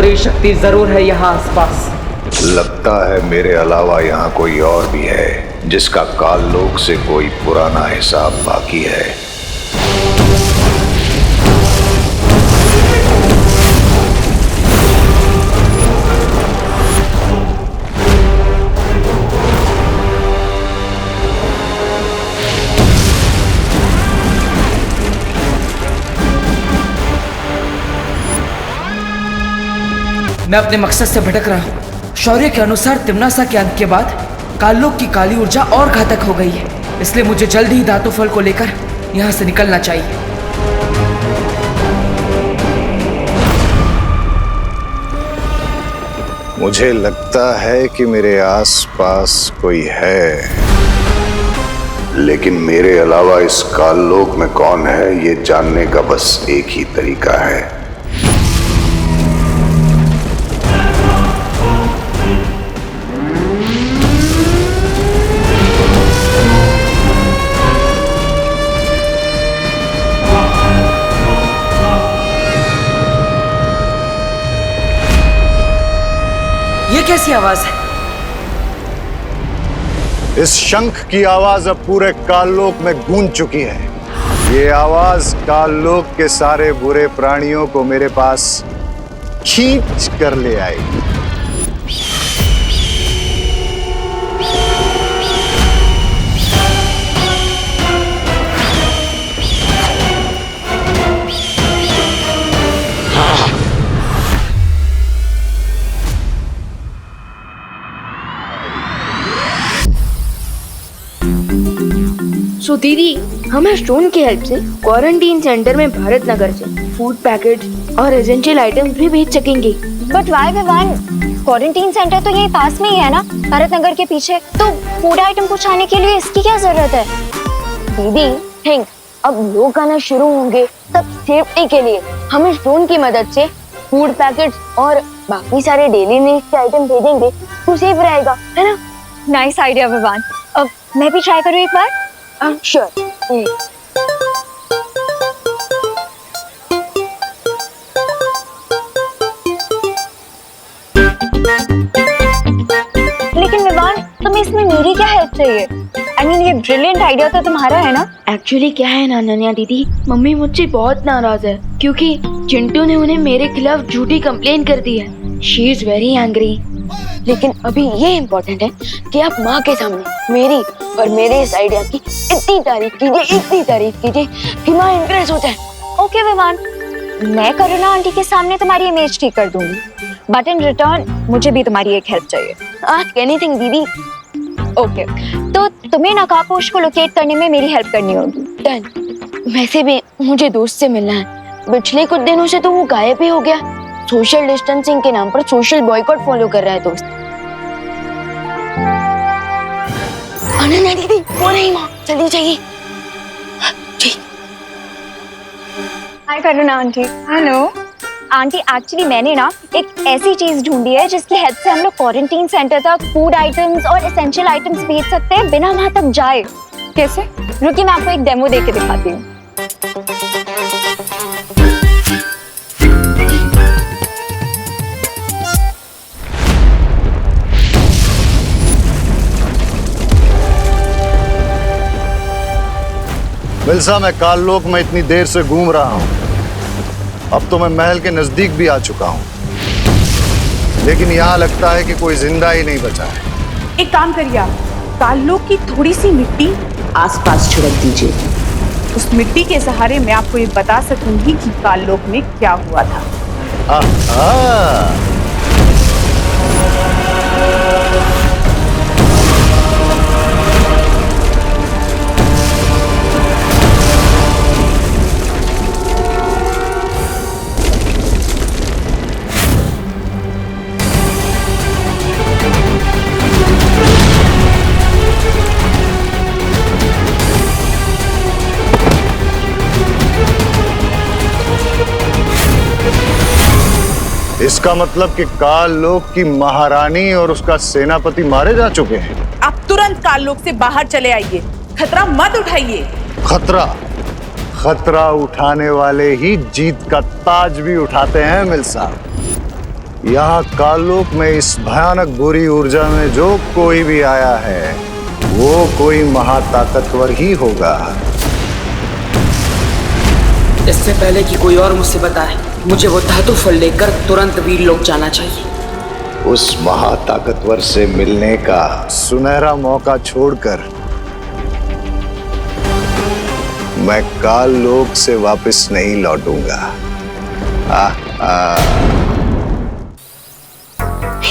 बुरी शक्ति जरूर है यहाँ आसपास। लगता है मेरे अलावा यहाँ कोई और भी है जिसका काल लोक से कोई पुराना हिसाब बाकी है। मैं अपने मकसद से भटक रहा हूँ। शौर्य के अनुसार तिम्नासा के अंत के बाद काललोक की काली ऊर्जा और घातक हो गई है, इसलिए मुझे जल्द ही धातु फल को लेकर यहाँ से निकलना चाहिए। मुझे लगता है कि मेरे आसपास कोई है, लेकिन मेरे अलावा इस काललोक में कौन है ये जानने का बस एक ही तरीका है। ये कैसी आवाज है? इस शंख की आवाज अब पूरे काललोक में गूंज चुकी है। ये आवाज काललोक के सारे बुरे प्राणियों को मेरे पास खींच कर ले आएगी। सो दीदी, हम स्टोन की हेल्प से क्वारंटीन सेंटर में भारत नगर से फूड पैकेट और एसेंशियल आइटम्स भी भेज सकेंगे। But why Vivaan, quarantine centre तो यही पास में ही है ना, भारत नगर के पीछे। तो फूड आइटम पहुंचाने के लिए इसकी क्या जरूरत है? दीदी थिंक, अब लोग आना शुरू होंगे तब सेफ्टी के लिए हम स्टोन की मदद से फूड पैकेट्स और बाकी सारे डेली नीड्स के आइटम भेजेंगे तो सेफ रहेगा, है ना? Nice idea Vivaan. अब मैं भी ट्राई करूँ एक बार? श्योर। लेकिन विवान, तुम्हें इसमें मेरी क्या हेल्प चाहिए? I mean, ये ब्रिलियंट आइडिया तो तुम्हारा है ना? एक्चुअली क्या है ना अनन्या दीदी, मम्मी मुझसे बहुत नाराज है क्योंकि चिंटू ने उन्हें मेरे खिलाफ झूठी कंप्लेन कर दी है। She is very angry. लेकिन अभी ये इम्पोर्टेंट है कि आप माँ के सामने मेरी और मेरे इस आइडिया की इतनी तारीफ कीजिए कि माँ इम्प्रेस हो जाए। ओके विवान, मैं करुणा आंटी के सामने तुम्हारी इमेज ठीक कर दूंगी, बट इन रिटर्न मुझे भी तुम्हारी एक हेल्प चाहिए। आस्क एनीथिंग दीदी। ओके, तो तुम्हें नकाबपोश को लोकेट करने में मेरी हेल्प करनी होगी। डन। वैसे भी मुझे दोस्त से मिलना है। पिछले कुछ दिनों से तो वो गायब ही हो गया। सोशल डिस्टेंसिंग के नाम पर सोशल बॉयकॉट फॉलो कर रहा है दोस्त। अनन्या दीदी, वो नहीं माँ, जल्दी चाहिए। हाय करुणा आंटी। हेलो आंटी, एक्चुअली मैंने ना एक ऐसी चीज ढूंढी है जिसकी हेल्प से हम लोग क्वारंटीन सेंटर तक फूड आइटम्स और एसेंशियल आइटम्स भेज सकते हैं बिना वहां तक जाए। कैसे? रुकिए, मैं आपको एक डेमो दे के दिखाती हूँ। मिल्सा, मैं काललोक में इतनी देर से घूम रहा हूं, अब तो मैं महल के नजदीक भी आ चुका हूं, लेकिन यहाँ लगता है कि कोई जिंदा ही नहीं बचा है। एक काम करिए, आप काललोक की थोड़ी सी मिट्टी आसपास छिड़क दीजिए। उस मिट्टी के सहारे मैं आपको ये बता सकूंगी कि काललोक में क्या हुआ था। इसका मतलब कि काललोक की महारानी और उसका सेनापति मारे जा चुके हैं। आप तुरंत काललोक से बाहर चले आइए, खतरा मत उठाइए। खतरा उठाने वाले ही जीत का ताज भी उठाते हैं मिल्सा। यहाँ काललोक में इस भयानक बुरी ऊर्जा में जो कोई भी आया है वो कोई महाताकतवर ही होगा। इससे पहले कि कोई और मुझसे बताए, मुझे वो धातु फल लेकर तुरंत वीर लोक जाना चाहिए। उस महाताकतवर से मिलने का सुनहरा मौका छोड़कर मैं काललोक से वापस नहीं लौटूंगा।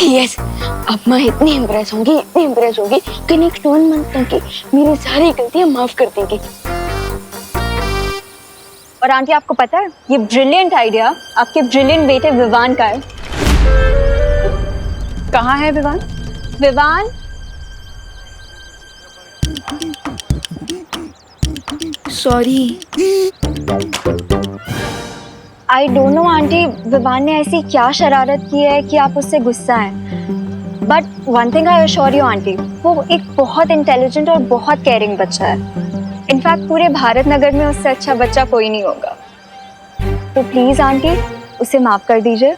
यस, अब मैं इतनी इम्प्रेस होंगी कि नेक्स्ट 1 मंथ तक की मेरी सारी गलतियां माफ कर देंगे। और आंटी आपको पता है ये ब्रिलियंट आइडिया आपके ब्रिलियंट बेटे विवान का है। कहाँ है Vivaan? Vivaan, sorry. I don't know aunty Vivaan ने ऐसी क्या शरारत की है कि आप उससे गुस्सा हैं। But one thing I assure you aunty, वो एक बहुत इंटेलिजेंट और बहुत केयरिंग बच्चा है। इनफैक्ट पूरे भारत नगर में उससे अच्छा बच्चा कोई नहीं होगा। तो प्लीज आंटी उसे माफ कर दीजिए।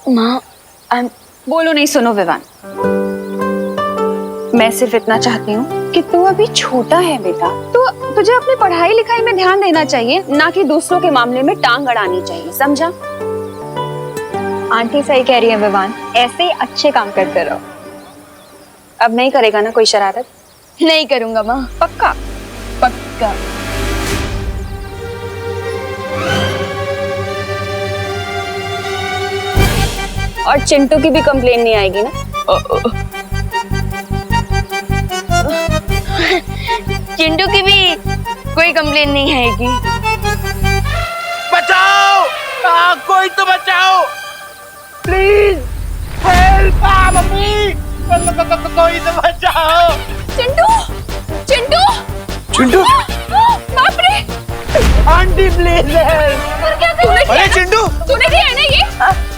माँ, बोलो नहीं। सुनो विवान, मैं सिर्फ इतना चाहती हूँ कि तू अभी छोटा है बेटा, तो तुझे अपनी पढ़ाई लिखाई में ध्यान देना चाहिए, ना कि दूसरों के मामले में टांग अड़ानी चाहिए, समझा? आंटी सही कह रही है विवान, ऐसे ही अच्छे काम करते रहो। अब नहीं करेगा ना कोई शरारत? नहीं करूंगा माँ। पक्का? पक्का। और चिंटू की भी कंप्लेन नहीं आएगी ना? चिंटू की भी कोई कंप्लेन नहीं आएगी। बचाओ! कोई तो बचाओ! Please help! मम्मी! कोई तो बचाओ! चिंटू! चिंटू! चिंटू! बाप रे! Aunty please help! अरे चिंटू! तूने किया है ना ये?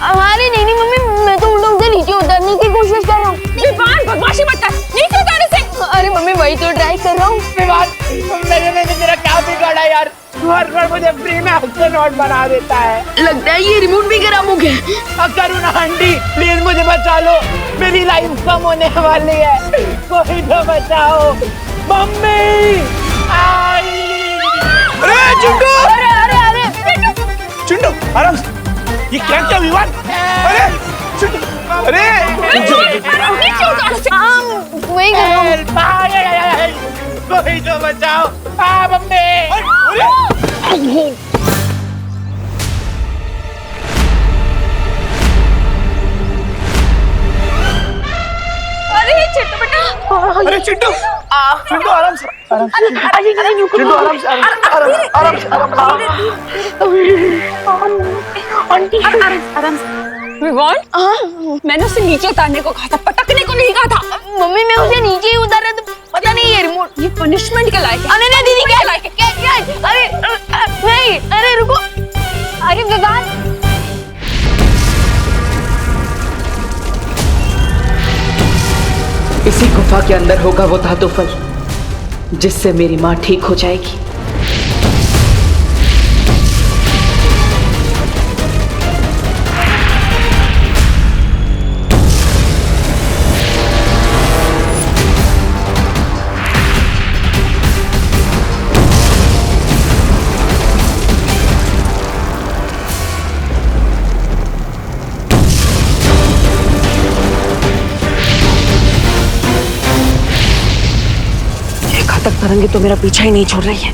हमारी नहीं मम्मी, मैं तो उल्टों से नीचे उतरने की कोशिश कर रहा हूँ। विवान बदमाशी मत कर, नीचे उतारे से। अरे मम्मी वही तो ट्राई कर रहा हूँ। विवान, मैंने तेरा क्या बिगाड़ा यार? हर बार मुझे फ्री में एस्ट्रोनॉट बना देता है। लगता है ये रिमोट भी खराब हो गया। करुणा आंटी प्लीज मुझे बचा लो, मेरी लाइफ कम होने वाली है, कोई तो बचाओ। मम्मी! अरे चिंटू! अरे चिंटू आराम से, ये क्या क्या विवान? अरे चिंटू! अरे नीचे उतार से। वही कर रहा हूँ। कोई तो बचाओ। मम्मी! अरे चिंटू बेटा! अरे चिंटू! चिंटू आराम से, चिंटू आराम से, आराम से। विवान, मैंने उसे नीचे उतारने को कहा था, पटकने को नहीं कहा था। मम्मी मैं उसे नीचे ही उतार रहा था, पता नहीं ये रिमोट। ये पनिशमेंट के लायक है। अरे नहीं दीदी, क्या लायक है? क्या? अरे नहीं, अरे रुको। अरे विवान, इसी गुफा के अंदर होगा वो धातु फल, जिससे मेरी माँ ठीक हो जाएगी। घातक तरंगे तो मेरा पीछा ही नहीं छोड़ रही है।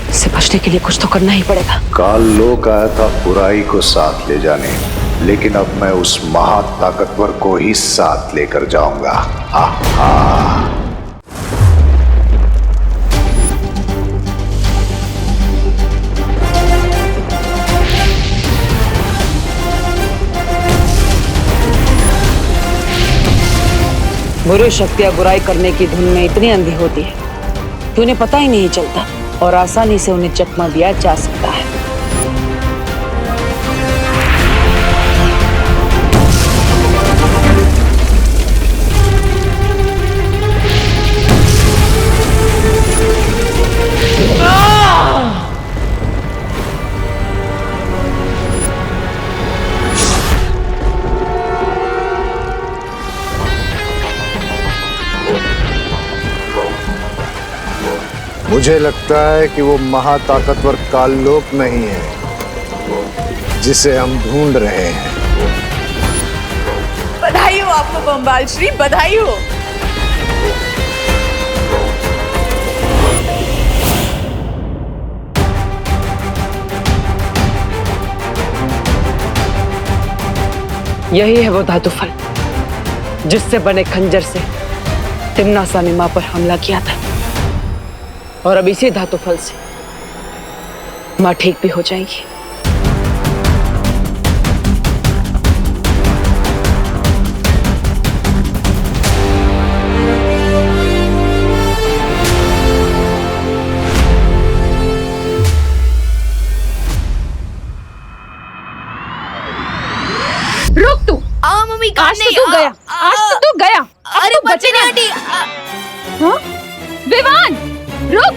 इससे बचने के लिए कुछ तो करना ही पड़ेगा। काललोक आया था बुराई को साथ ले जाने, लेकिन अब मैं उस महाताकतवर को ही साथ लेकर जाऊंगा। आहा। बुरी शक्तियां बुराई करने की धुन में इतनी अंधी होती है कि उन्हें पता ही नहीं चलता और आसानी से उन्हें चकमा दिया जा सकता है। मुझे लगता है कि वो महाताकतवर काललोक नहीं है जिसे हम ढूंढ रहे हैं। बधाई हो आपको बम्बाल श्री, बधाई हो। यही है वो धातु फल जिससे बने खंजर से तिम्नासा ने मां पर हमला किया था, और अब इसी धातु फल से मां ठीक भी हो जाएगी। रुक तू। मम्मी आज तो तू गया, आज तो तू गया। अरे बच्चे नहीं आंटी। हाँ? विवान, रुक।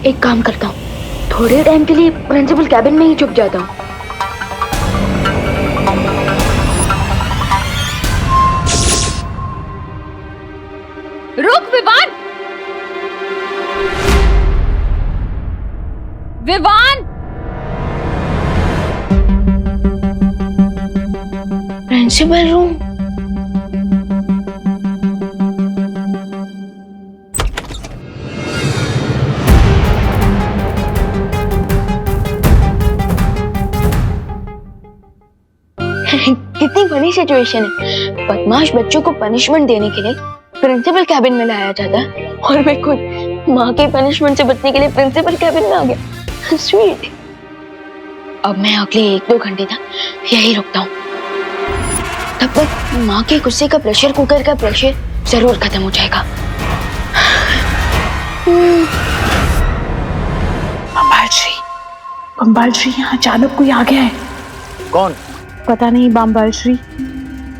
एक काम करता हूँ, थोड़े टाइम के लिए प्रिंसिपल कैबिन में ही छुप जाता हूँ। रुक विवान। Vivaan, principal room. कितनी बड़ी सिचुएशन है। बदमाश बच्चों को पनिशमेंट देने के लिए प्रिंसिपल कैबिन में लाया जाता है और मैं खुद माँ के पनिशमेंट से बचने के लिए प्रिंसिपल कैबिन में आ गया। स्वीट। अब मैं अगले 1-2 घंटे तक यही रुकता हूँ। तब तक माँ के गुस्से का प्रेशर कुकर का प्रेशर जरूर खत्म हो जाएगा। बम्बाल श्री यहाँ अचानक कोई आ गया है। कौन? पता नहीं बम्बाल श्री,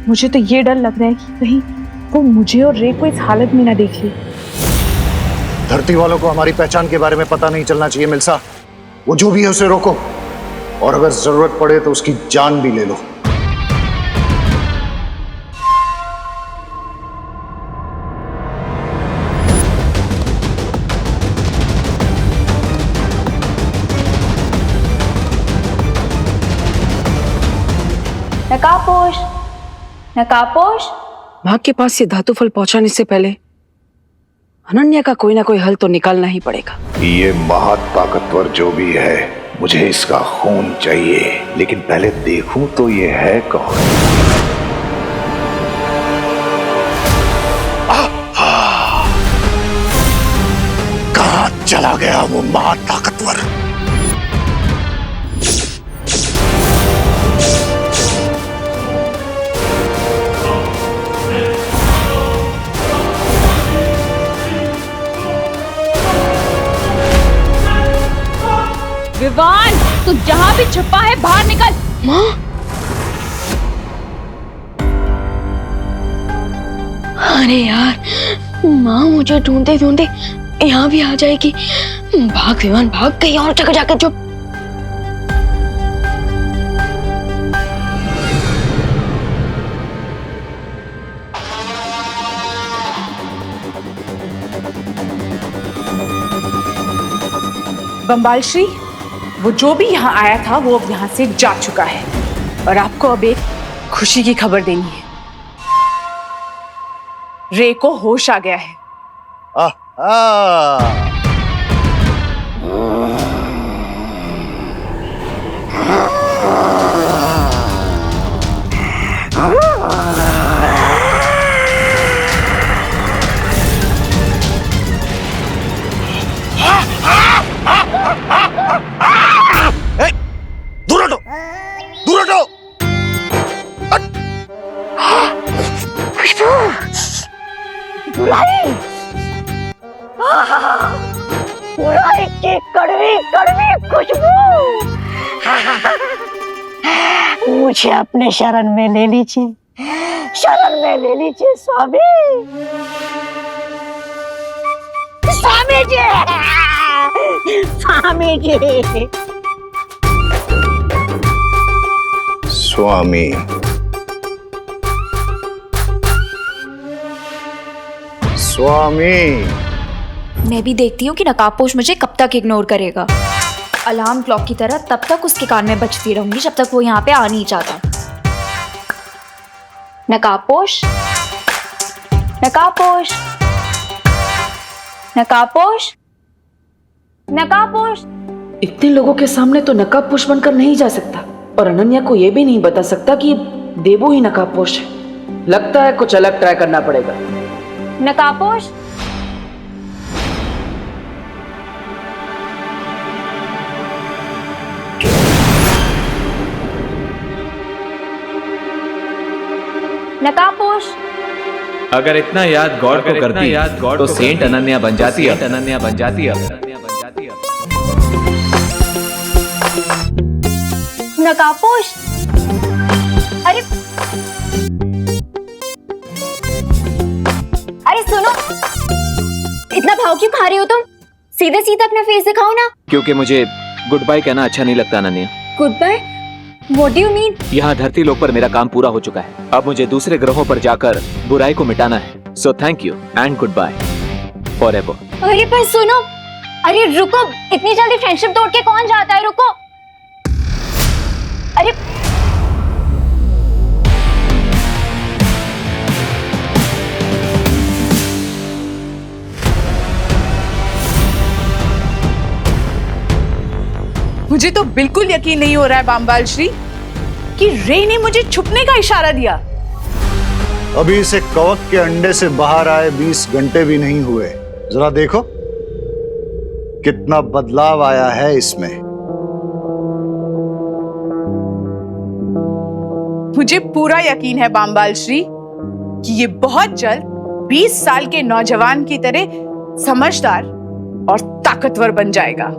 मुझे तो ये डर लग रहा है कि कहीं वो मुझे और रे को इस हालत में ना देख ले। धरती वालों को हमारी पहचान के बारे में पता नहीं चलना चाहिए मिल्सा। वो जो भी है उसे रोको, और अगर जरूरत पड़े तो उसकी जान भी ले लो। नकाबपोश, नकाबपोश। मां के पास ये धातु फल पहुंचाने से पहले अनन्या का कोई ना कोई हल तो निकालना ही पड़ेगा। ये महाताकतवर जो भी है, मुझे इसका खून चाहिए, लेकिन पहले देखूं तो ये है कौन। कहां चला गया वो महाताकतवर? विवान, तू जहाँ भी छुपा है बाहर निकल। माँ, अरे यार, माँ मुझे ढूंढते ढूंढते यहाँ भी आ जाएगी। भाग विवान भाग, कहीं और जगह जाकर चुप। बम्बाल श्री, वो जो भी यहाँ आया था वो अब यहाँ से जा चुका है, और आपको अब एक खुशी की खबर देनी है। रे को होश आ गया है। दूर हटो, दूर बुराई की कड़वी कड़वी खुशबू। मुझे अपने शरण में ले लीजिए, शरण में ले लीजिए स्वामी। स्वामी जी, स्वामी जी। स्वामी, स्वामी। मैं भी देखती हूँ कि नकाबपोश मुझे कब तक इग्नोर करेगा। अलार्म क्लॉक की तरह तब तक उसके कान में बजती रहूंगी जब तक वो यहाँ पे आ नहीं जाता। नकाबपोश, नकाबपोश, नकाबपोश, नकाबपोश। इतने लोगों के सामने तो नकाबपोश बनकर नहीं जा सकता, और अनन्या को यह भी नहीं बता सकता कि देवू ही नकाबपोश है। लगता है कुछ अलग ट्राई करना पड़ेगा। नकाबपोश, नकाबपोश। अगर इतना याद गॉड को करती तो सेंट अनन्या बन जाती है। अनन्या बन जाती है। नकाबपोश, अरे अरे सुनो, इतना भाव क्यों खा रहे हो तुम? सीधे सीधे अपना फेस दिखाओ ना। क्योंकि मुझे गुड बाय कहना अच्छा नहीं लगता Ananya. Good bye? What do you mean? यहाँ धरती लोक पर मेरा काम पूरा हो चुका है। अब मुझे दूसरे ग्रहों पर जाकर बुराई को मिटाना है। So thank you and good bye forever. अरे पर सुनो, अरे रुको, इतनी जल्दी फ्रेंडशिप तोड़ के कौन जाता है? रुको, अरे मुझे तो बिल्कुल यकीन नहीं हो रहा है बामबाल श्री कि रे ने मुझे छुपने का इशारा दिया। अभी इसे कवक के अंडे से बाहर आए 20 घंटे भी नहीं हुए। जरा देखो कितना बदलाव आया है इसमें। मुझे पूरा यकीन है बामबाल श्री कि ये बहुत जल्द 20 साल के नौजवान की तरह समझदार और ताकतवर बन जाएगा।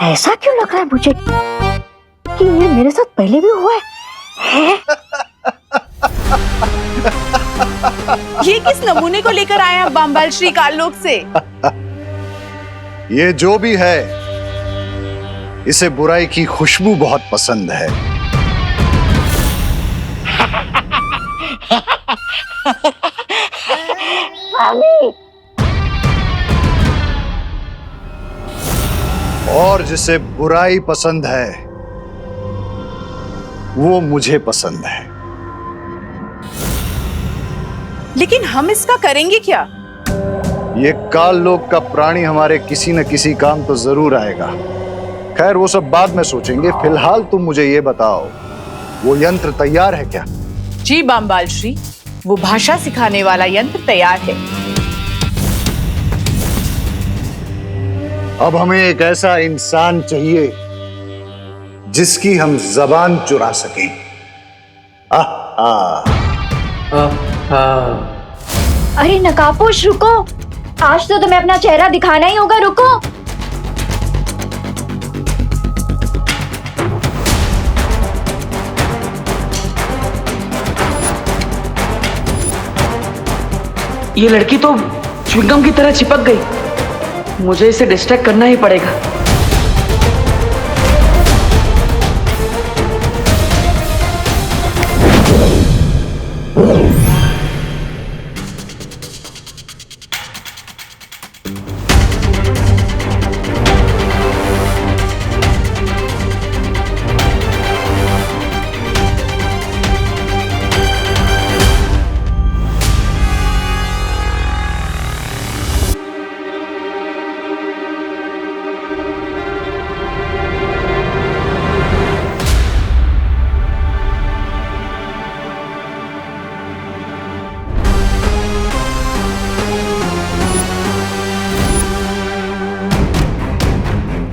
ऐसा क्यों लग रहा है मुझे कि ये मेरे साथ पहले भी हुआ है? ये किस नमूने को लेकर आए हैं बामबाल श्री काललोक से? ये जो भी है, इसे बुराई की खुशबू बहुत पसंद है। और जिसे बुराई पसंद है वो मुझे पसंद है। लेकिन हम इसका करेंगे क्या? ये काल लोक का प्राणी हमारे किसी न किसी काम तो जरूर आएगा। खैर वो सब बाद में सोचेंगे। फिलहाल तुम मुझे ये बताओ, वो यंत्र तैयार है क्या? जी बामबाल श्री, वो भाषा सिखाने वाला यंत्र तैयार है। अब हमें एक ऐसा इंसान चाहिए जिसकी हम जबान चुरा सकें। अरे नकाबपोश रुको, आज तो तुम्हें अपना चेहरा दिखाना ही होगा। रुको, ये लड़की तो च्युइंगम की तरह चिपक गई। मुझे इसे डिस्ट्रैक्ट करना ही पड़ेगा।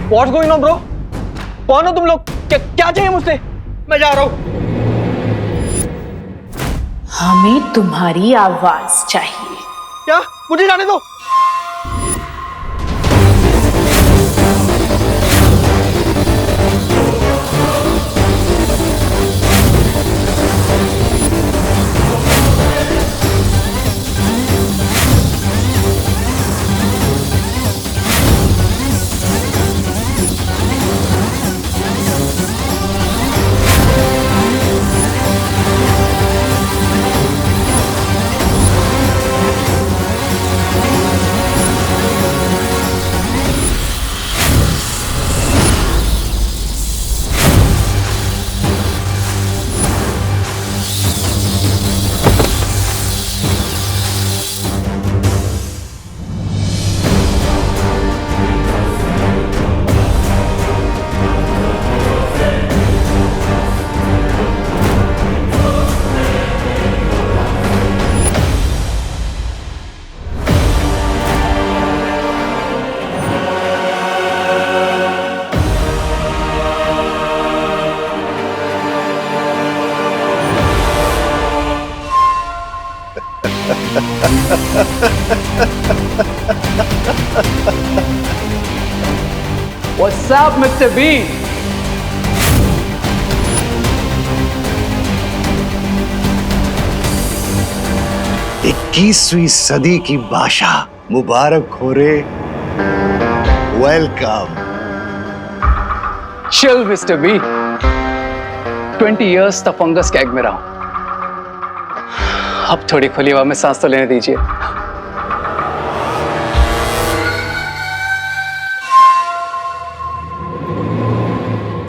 What's going on, bro? कौन हो तुम लोग? क्या चाहिए मुझसे? मैं जा रहा हूँ। हमें तुम्हारी आवाज चाहिए। क्या? मुझे जाने दो। What's up, Mr. Bean? इक्कीसवीं सदी की भाषा मुबारक हो रे। Welcome. Chill, Mr. B. 20 years तक फंगस कैग में रहा हूं। अब थोड़ी खुली हवा में सांस तो लेने दीजिए।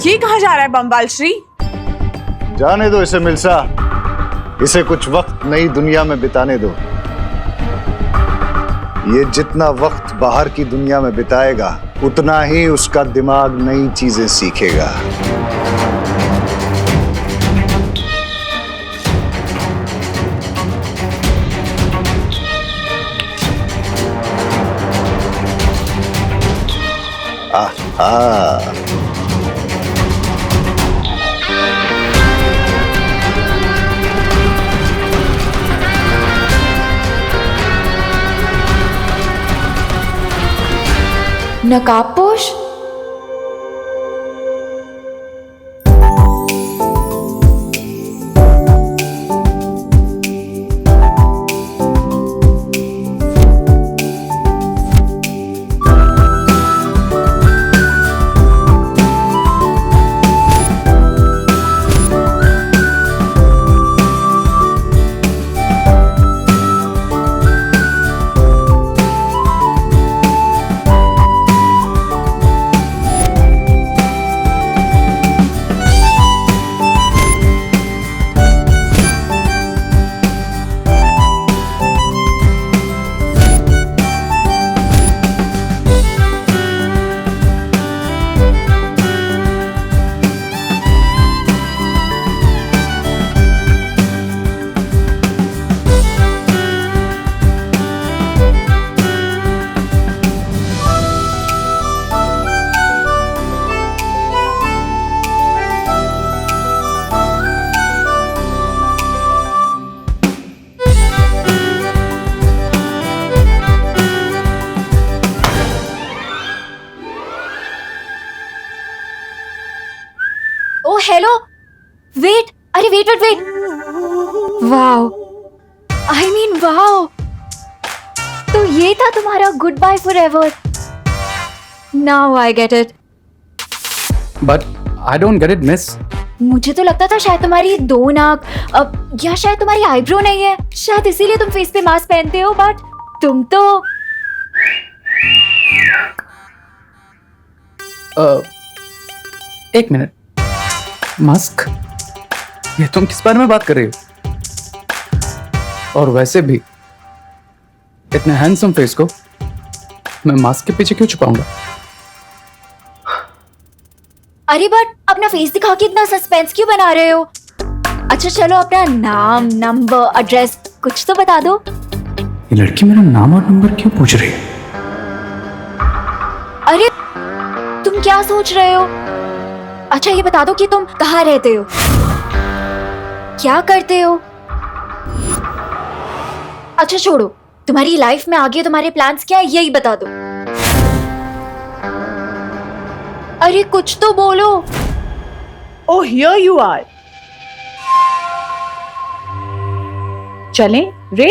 ये कहाँ जा रहा है बम्बाल श्री? जाने दो इसे मिल्सा, इसे कुछ वक्त नई दुनिया में बिताने दो। ये जितना वक्त बाहर की दुनिया में बिताएगा उतना ही उसका दिमाग नई चीजें सीखेगा। आहा। नकाबपोश? ओ हेलो, वेट, अरे wait wait wait, wow, I mean wow, तो ये था तुम्हारा good bye for ever. Now I get it. But I don't get it miss. मुझे तो लगता था शायद तुम्हारी दो नाक, अब या शायद तुम्हारी आईब्रो नहीं है, शायद इसीलिए तुम फेस पे मास्क पहनते हो, बट तुम तो एक मिनट, मास्क? ये तुम किस बारे में बात कर रही हो? और वैसे भी इतने हैंडसम फेस को मैं मास्क के पीछे क्यों छुपाऊंगा? अरे बट अपना फेस दिखा के इतना सस्पेंस क्यों बना रहे हो? अच्छा चलो अपना नाम, नंबर, एड्रेस कुछ तो बता दो। ये लड़की मेरा नाम और नंबर क्यों पूछ रही है? अरे तुम तुम क्या सोच रहे हो? अच्छा ये बता दो कि तुम कहाँ रहते हो, क्या करते हो? अच्छा छोड़ो, तुम्हारी लाइफ में आगे तुम्हारे प्लान्स क्या है यही बता दो। अरे कुछ तो बोलो। Oh, here you are. चलें, रे?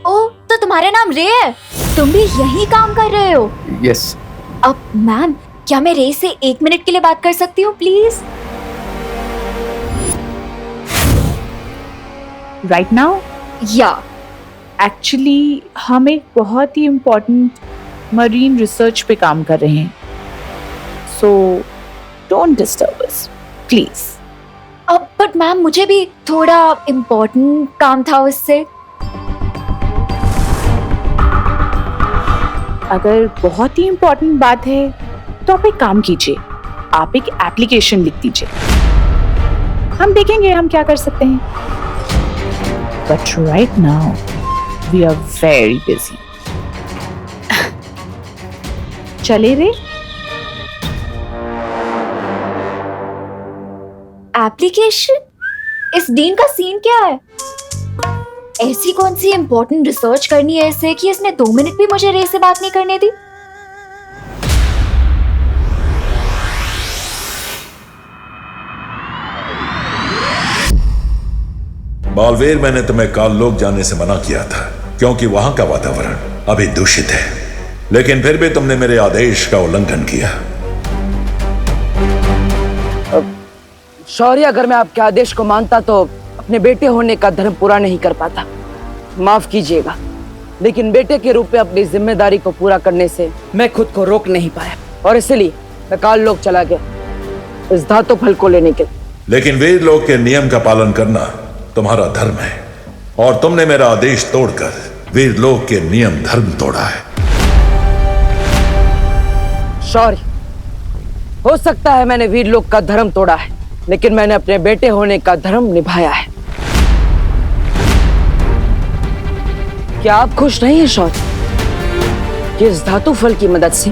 ओ, तो तुम्हारा नाम रे है? तुम भी यही काम कर रहे हो? यस। अब मैम, क्या मैं रे से 1 मिनट के लिए बात कर सकती हूँ प्लीज? Right now? या एक्चुअली हम एक बहुत ही इम्पोर्टेंट मरीन रिसर्च पे काम कर रहे हैं, so don't disturb us please. अब बट मैम मुझे भी थोड़ा इम्पोर्टेंट काम था उससे। अगर बहुत ही इम्पोर्टेंट बात है तो आप एक काम कीजिए, आप एक एप्लीकेशन लिख दीजिए, हम देखेंगे हम क्या कर सकते हैं। But right now we are very busy. चले रे? एप्लीकेशन? इस डीन का सीन क्या है? ऐसी कौन सी इम्पोर्टेंट रिसर्च करनी है इसे कि इसने 2 मिनट भी मुझे रे से बात नहीं करने दी? बालवीर, मैंने तुम्हें काललोक जाने से मना किया था क्योंकि वहां का वातावरण अभी दूषित है, लेकिन फिर भी तुमने मेरे आदेश का उल्लंघन किया। शौर्य, अगर मैं आपके आदेश को मानता तो अपने बेटे होने का धर्म पूरा नहीं कर पाता। माफ कीजिएगा, लेकिन बेटे के रूप में अपनी जिम्मेदारी को पूरा करने से मैं खुद को रोक नहीं पाया और इसलिए मैं काललोक चला गया इस धातु फल को लेने के। लेकिन वीर लोक के नियम का पालन करना तुम्हारा धर्म है और तुमने मेरा आदेश तोड़कर वीर लोक के नियम धर्म तोड़ा है। शौर्य, हो सकता है मैंने वीर लोक का धर्म तोड़ा है, लेकिन मैंने अपने बेटे होने का धर्म निभाया है। क्या आप खुश नहीं हैं शौर्य कि इस धातु फल की मदद से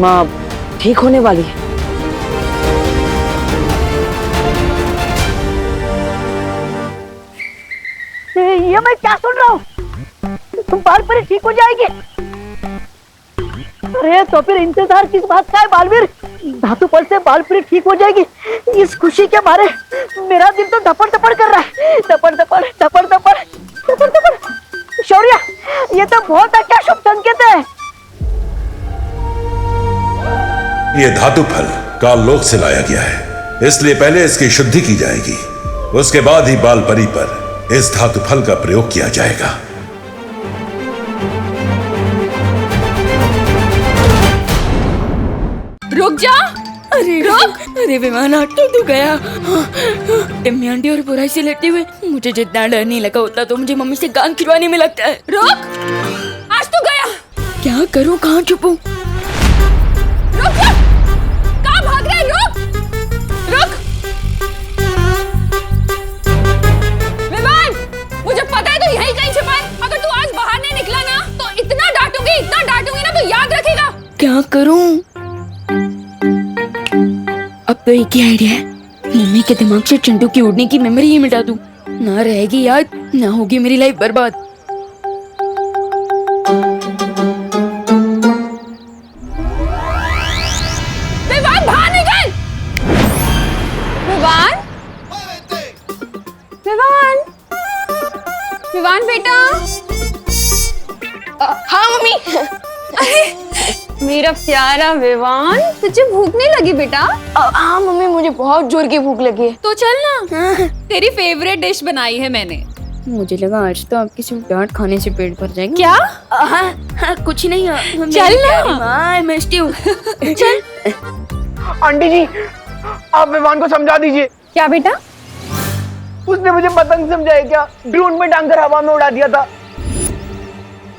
मां ठीक होने वाली है? ये मैं क्या सुन रहा हूँ? तुम बालपरी ठीक हो जाएगी? अरे तो फिर इंतजार किस बात का है बालवीर? धातु फल से बालपरी ठीक हो जाएगी, इस खुशी के मारे मेरा दिल तो धपड़ धपड़ कर रहा है। धपड़ धपड़ धपड़ धपड़ धपड़ धपड़। शौर्य, ये तो बहुत अच्छा शुभ संकेत है। ये धातु फल काललोक से लाया गया है, इसलिए पहले इसकी शुद्धि की जाएगी, उसके बाद ही बालपरी पर इस धातु फल का प्रयोग किया जाएगा। रुक जा। अरे रुक। अरे विमान ऑटो तो गया। टिम्मी आंटी और बुराई से लड़ते हुए मुझे जितना डर नहीं लगा उतना तो मुझे मम्मी से कान खिलवाने में लगता है। रुक, आज तो गया। क्या करूं, कहाँ छुपूं? रुक जा, कहाँ भाग रहा है? रुक रुक। विमान, मुझे पता है तू यहीं कहीं छुपा है। अगर तू आज बाहर नहीं निकला ना तो इतना डांटूंगी ना तो याद रखेगा। क्या करूं? अब तो एक ही आइडिया है, मम्मी के दिमाग से चिंटू की उड़ने की मेमोरी ही मिटा दूं। ना रहेगी याद, ना होगी मेरी लाइफ बर्बाद। विवान बाहर निकल। विवान, विवान, विवान बेटा। हाँ मम्मी। अरे मेरा प्यारा विवान, तुझे भूख नहीं लगी बेटा? हाँ मम्मी, मुझे बहुत जोर की भूख लगी है। तो चल ना, तेरी फेवरेट डिश बनाई है मैंने। मुझे लगा आज तो आपकी सिर्फ डांट खाने से पेट भर जाएगा। क्या? हाँ, कुछ नहीं। चल ना, मैं मिस्टी हूँ। चल। आंटी जी, आप विवान को समझा दीजिए। क्या बेटा? उसने मुझे पतंग समझाया क्या? ड्रोन में टांग कर हवा में उड़ा दिया था।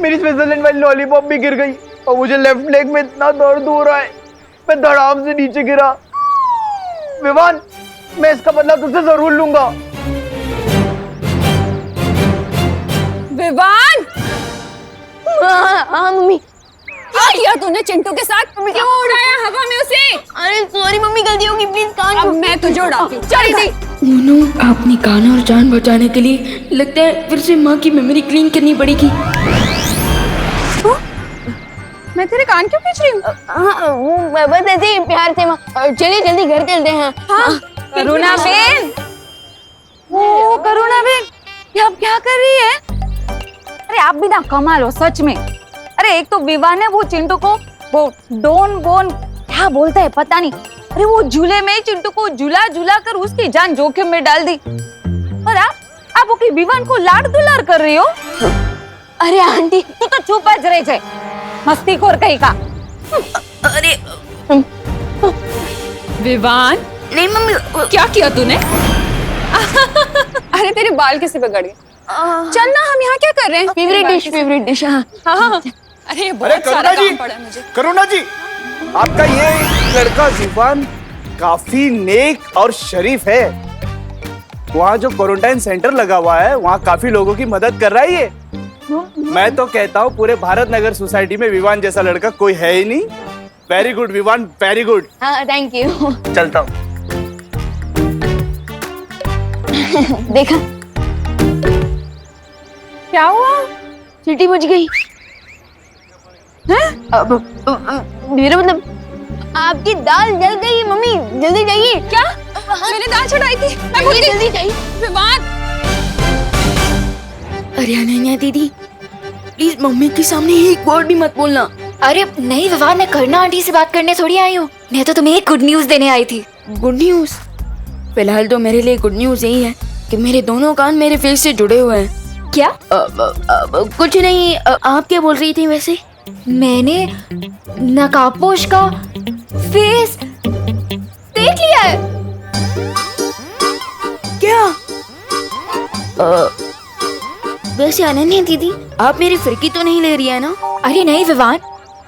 मेरी स्विट्जरलैंड वाली लॉलीपॉप भी गिर गई और मुझे लेफ्ट लेग में इतना दर्द हो रहा है, मैं धड़ाम से नीचे गिरा। विवान, मैं इसका बदला तुझसे जरूर लूंगा। विवान! हाँ मम्मी। किया तूने चिंटू के साथ? क्यों उड़ाया हवा में उसे? अरे सॉरी मम्मी, गलती होगी, प्लीज कान। अब मैं तुझे उड़ाती हूँ, चल दी। मोनू, अपनी कान और जान बचाने के लिए लगता है फिर से माँ की मेमोरी क्लीन करनी पड़ेगी। मैं तेरे कान क्यों खींच रही हूँ? बस ऐसे ही प्यार से। चलिए जल्दी घर चलते हैं। हाँ, करुणा बेन, ओ करुणा बेन, ये आप क्या कर रही है? अरे आप भी ना कमाल हो सच में। अरे एक तो विवाह ने वो चिंटू को वो डोन बोन क्या बोलता है पता नहीं, अरे वो झूले में चिंटू को झूला झूला कर उसकी जान जोखिम में डाल दी। और आप उसकी विवान को लाड़ दुलार कर रही हो। अरे आंटी तू तो चुप ज रही है, मस्तीखोर कहीं का। अरे विवान, नहीं मम्मी, क्या किया तूने? अरे तेरे बाल कैसे बिगड़ गए? चल ना, हम यहाँ क्या कर रहे हैं? Favourite dish. हाँ हाँ, अरे ये बहुत सारा काम पड़ा है मुझे। करुणा जी, आपका ये लड़का विवान काफी नेक और शरीफ है। वहाँ जो क्वारंटाइन सेंटर लगा हुआ है वहाँ काफी लोगों की मदद कर रहा है ये। मैं तो कहता हूँ पूरे भारत नगर सोसाइटी में विवान जैसा लड़का कोई है ही नहीं। Very good Vivaan, very good. हाँ थैंक यू। चलता हूँ। देखा क्या हुआ? सीटी बज गई। हैं? मेरा मतलब आपकी दाल जल गई मम्मी, जल्दी जाइए। क्या? मैंने दाल चढ़ाई थी, मैं भूल गई। जल्दी जाइए। विवान, अरे अनन्या दीदी, प्लीज मम्मी के सामने एक वर्ड भी मत बोलना। अरे नहीं विवान, मैं करना आंटी से बात करने थोड़ी आई हूँ। मैं तो तुम्हें एक गुड न्यूज देने आई थी। Good news? फिलहाल तो मेरे लिए गुड न्यूज यही है कि मेरे दोनों कान मेरे फेस से जुड़े हुए हैं। क्या? कुछ नहीं। आप क्या बोल रही थी वैसे? मैंने नकाबपोश का फेस देख लिया है। क्या? वैसे अनन्या दीदी, आप मेरी फिरकी तो नहीं ले रही है ना? अरे नहीं विवान,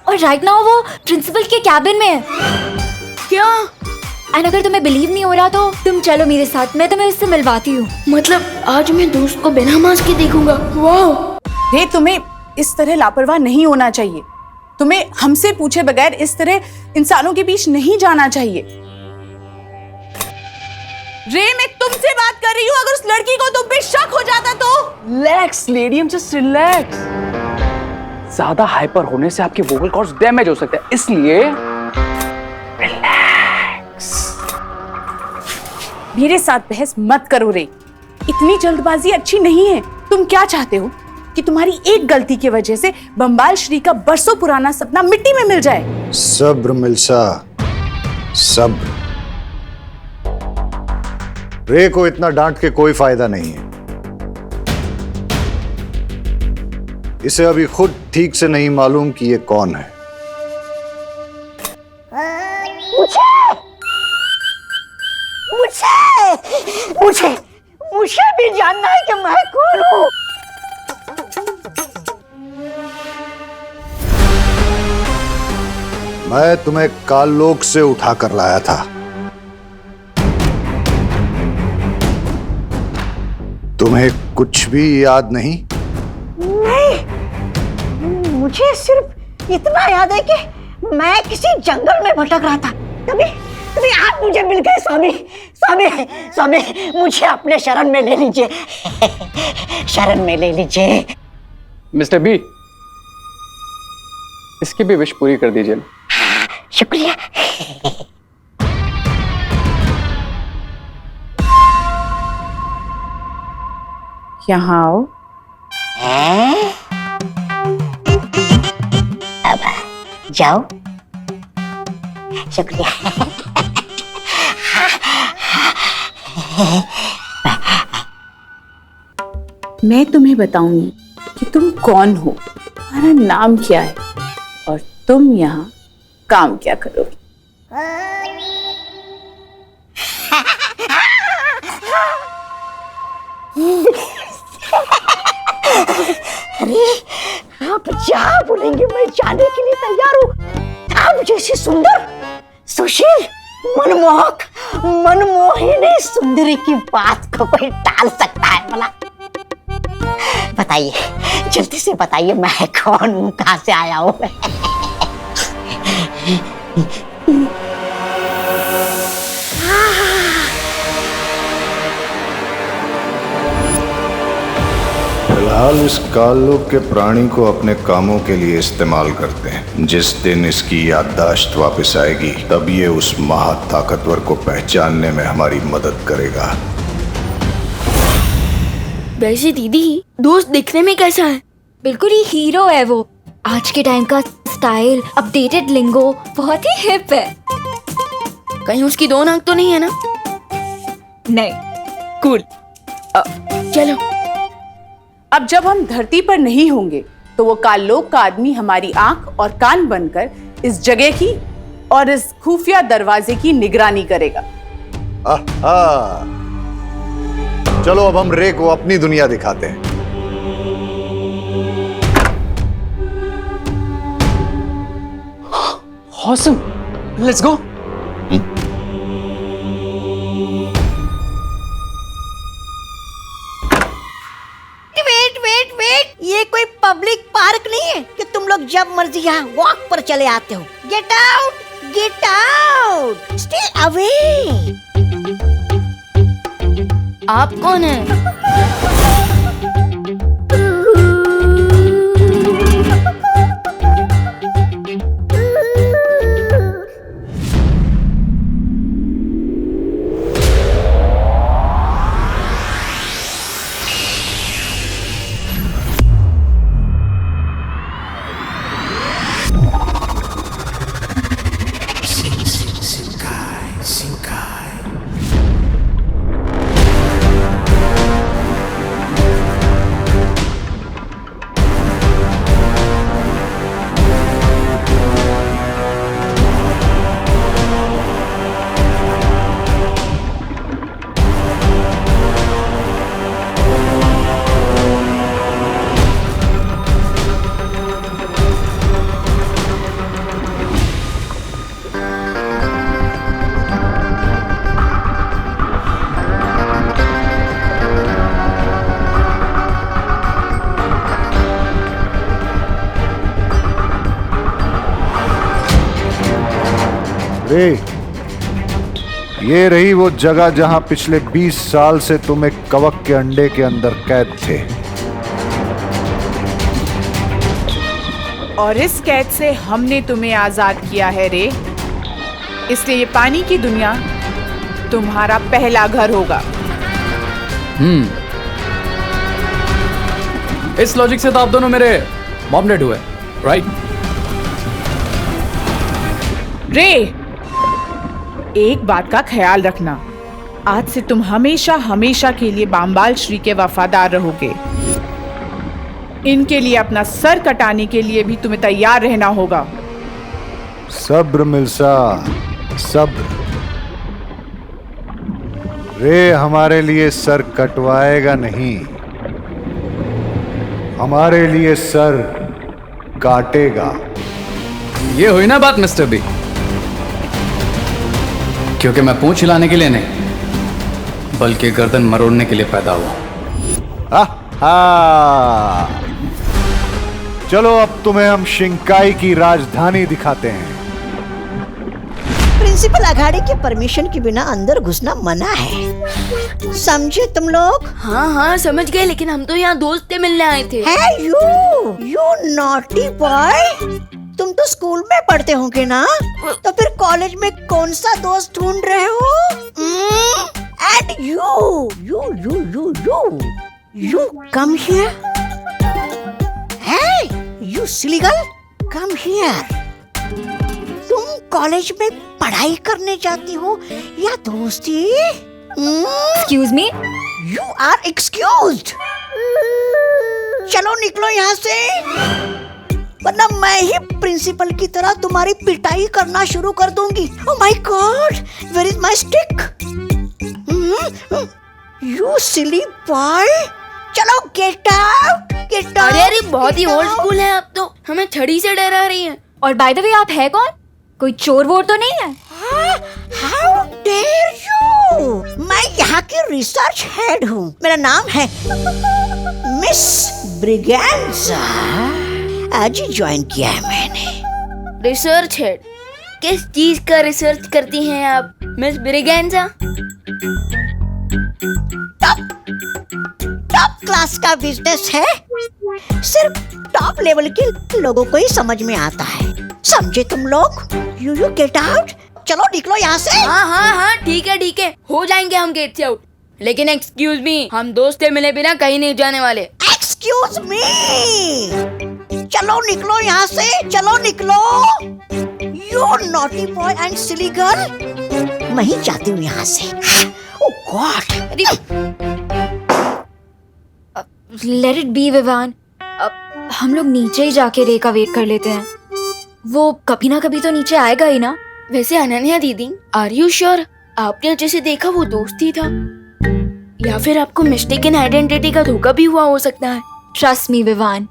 और राइट नाउ वो प्रिंसिपल के कैबिन में है। क्या? एंड अगर तुम्हें बिलीव नहीं हो रहा तो तुम चलो मेरे साथ, मैं तुम्हें उससे मिलवाती हूँ। मतलब आज मैं दोस्त को बिना मास्क के देखूंगा? वाह! रे, तुम्हें इस तरह लापरवाह नहीं होना चाहिए। तुम्हें हमसे पूछे बगैर इस तरह इंसानों के बीच नहीं जाना चाहिए। रे, मैं तुमसे बात कर रही हूँ। अगर उस लड़की को तुम पे शक हो जाता तो? Relax lady, just relax. ज्यादा हाइपर होने से आपके वोकल कॉर्ड्स डैमेज हो सकते हैं, इसलिए रिलैक्स। मेरे साथ बहस मत करो रे, इतनी जल्दबाजी अच्छी नहीं है। तुम क्या चाहते हो कि तुम्हारी एक गलती की वजह से बंबाल श्री का बरसों पुराना सपना मिट्टी में मिल जाए? सब्र मिल्सा, सब्र। रे को इतना डांट के कोई फायदा नहीं है। इसे अभी खुद ठीक से नहीं मालूम कि ये कौन है। मुझे भी जानना है कि मैं कौन हूँ। मैं तुम्हें काललोक से उठा कर लाया था। तुम्हें कुछ भी याद नहीं? नहीं, मुझे सिर्फ इतना याद है कि मैं किसी जंगल में भटक रहा था, तभी आप मुझे मिल गए। स्वामी स्वामी स्वामी, मुझे अपने शरण में ले लीजिए, शरण में ले लीजिए। मिस्टर बी, इसकी भी विश पूरी कर दीजिए। शुक्रिया। यहाँ आओ। अब जाओ। शुक्रिया। मैं तुम्हें बताऊंगी कि तुम कौन हो, तुम्हारा नाम क्या है और तुम यहाँ काम क्या करोगे। अरे आप जहाँ बोलेंगे मैं जाने के लिए तैयार हूँ। आप जैसी सुंदर, सुशील, मनमोहक, मनमोहिनी सुंदरी की बात को कोई टाल सकता है भला? बताइए, जल्दी से बताइए, मैं कौन हूँ, कहाँ से आया हूँ? फिलहाल इस काललोक के प्राणी को अपने कामों के लिए इस्तेमाल करते हैं। जिस दिन इसकी याददाश्त वापस आएगी तब ये उस महा ताकतवर को पहचानने में हमारी मदद करेगा। वैसे दीदी दोस्त दिखने में कैसा है? बिल्कुल ही हीरो है वो। आज के टाइम का स्टाइल, अपडेटेड लिंगो, बहुत ही हिप है। कहीं उसकी दो नाक तो नहीं है ना? नहीं, कूल। चलो। अब जब हम धरती पर नहीं होंगे तो वो काललोक का आदमी हमारी आंख और कान बनकर इस जगह की और इस खुफिया दरवाजे की निगरानी करेगा। आहा। चलो अब हम रे को अपनी दुनिया दिखाते हैं। Awesome. Let's go. वेट, ये कोई पब्लिक पार्क नहीं है कि तुम लोग जब मर्जी यहाँ वॉक पर चले आते हो। Get out, stay away. आप कौन है? रे, ये रही वो जगह जहां पिछले 20 साल से तुम एक कवक के अंडे के अंदर कैद थे। और इस कैद से हमने तुम्हें आजाद किया है रे। इसलिए ये पानी की दुनिया तुम्हारा पहला घर होगा। इस लॉजिक से तो आप दोनों मेरे मॉम डैड हुए, राइट? रे, एक बात का ख्याल रखना, आज से तुम हमेशा हमेशा के लिए बाम्बाल श्री के वफादार रहोगे। इनके लिए अपना सर कटाने के लिए भी तुम्हें तैयार रहना होगा। सब्र मिल्सा, सब्र। रे हमारे लिए सर कटवाएगा नहीं, हमारे लिए सर काटेगा। ये हुई ना बात मिस्टर बी, क्योंकि मैं पूंछ हिलाने के लिए नहीं बल्कि गर्दन मरोड़ने के लिए पैदा हुआ। चलो अब तुम्हें हम शिंकाई की राजधानी दिखाते हैं। प्रिंसिपल अघाड़ी के परमिशन के बिना अंदर घुसना मना है, समझे तुम लोग? हाँ समझ गए, लेकिन हम तो यहाँ दोस्त से मिलने आए थे। यू नॉटी बॉय, तुम तो स्कूल में पढ़ते होंगे ना, तो फिर कॉलेज में कौन सा दोस्त ढूंढ रहे हो? And you come here. Hey, you silly girl, come here. तुम कॉलेज में पढ़ाई करने जाती हो या दोस्ती? Excuse me? You are excused. चलो निकलो यहाँ से, वरना मैं ही प्रिंसिपल की तरह तुम्हारी पिटाई करना शुरू कर दूंगी। Oh my God, where is my stick? You silly boy. चलो get out, get out. अरे बहुत ही ओल्ड स्कूल है, अब तो हमें छड़ी से डरा रही है। और बाय द वे आप है कौन? कोई चोर वोर तो नहीं है? How dare you? मैं यहाँ की रिसर्च हेड हूँ, मेरा नाम है मिस ब्रिगेंजा। आज ही ज्वाइन किया है मैंने। रिसर्च हेड किस चीज का रिसर्च करती हैं आप मिस ब्रिगेंजा? टॉप क्लास का बिजनेस है, सिर्फ टॉप लेवल के लोगों को ही समझ में आता है, समझे तुम लोग? यू गेट आउट, चलो निकलो यहाँ से। हाँ ठीक है, हो जाएंगे हम गेट से आउट। लेकिन एक्सक्यूज मी, हम दोस्त से मिले बिना कहीं नहीं जाने वाले। एक्सक्यूज मी, चलो निकलो यहाँ से, चलो निकलो। You naughty boy and silly girl, मैं ही जाती हूँ यहाँ से। Oh God. Let it be Vivaan, हम लोग नीचे ही जाके रे का वेट कर लेते हैं। वो कभी ना कभी तो नीचे आएगा ही ना। वैसे अनन्या दीदी, आर यू श्योर आपने जैसे देखा वो दोस्त ही था, या फिर आपको मिस्टेकन आइडेंटिटी का धोखा भी हुआ हो सकता है? ट्रस्ट मी विवान,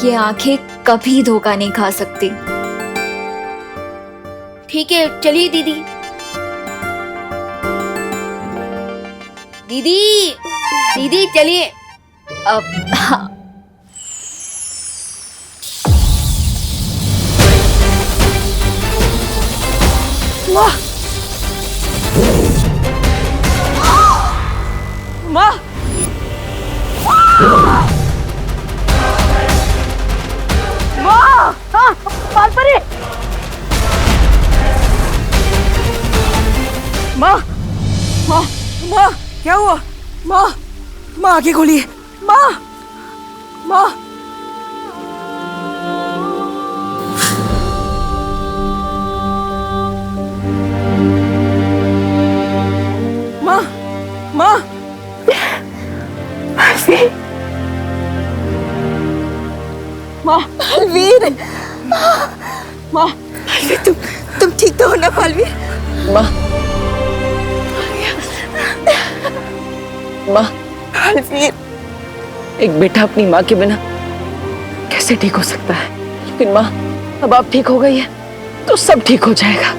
ये आंखें कभी धोखा नहीं खा सकती। ठीक है, चलिए दीदी। दीदी चलिए। अब हाँ। माँ, माँ, बालपरी, माँ, माँ, माँ, क्या हुआ? माँ, माँ आंखें खोलिए। माँ, माँ, माँ, माँ, माँ, पालवीर, माँ, तुम ठीक तो हो ना पालवीर? माँ, माँ, पालवीर, एक बेटा अपनी माँ के बिना कैसे ठीक हो सकता है? लेकिन माँ, अब आप ठीक हो गई है तो सब ठीक हो जाएगा।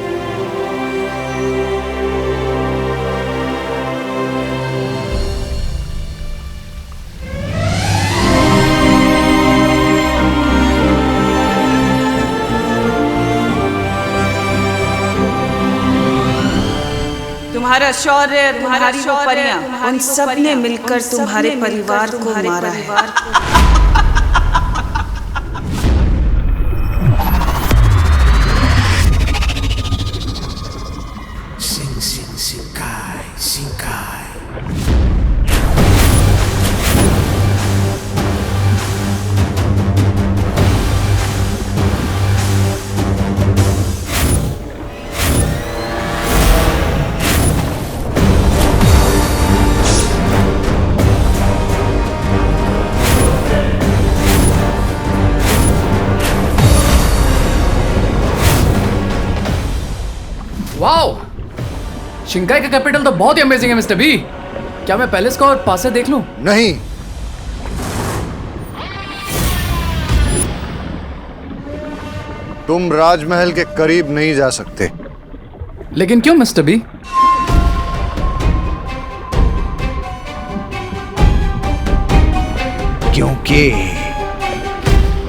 तुम्हारा शौर्य, तुम्हारी वो परियां, उन सब ने मिलकर तुम्हारे परिवार को मारा है। वाओ, शिंकाई का कैपिटल तो बहुत ही अमेजिंग है मिस्टर बी। क्या मैं पैलेस को और पास से देख लूं? नहीं, तुम राजमहल के करीब नहीं जा सकते। लेकिन क्यों मिस्टर बी? क्योंकि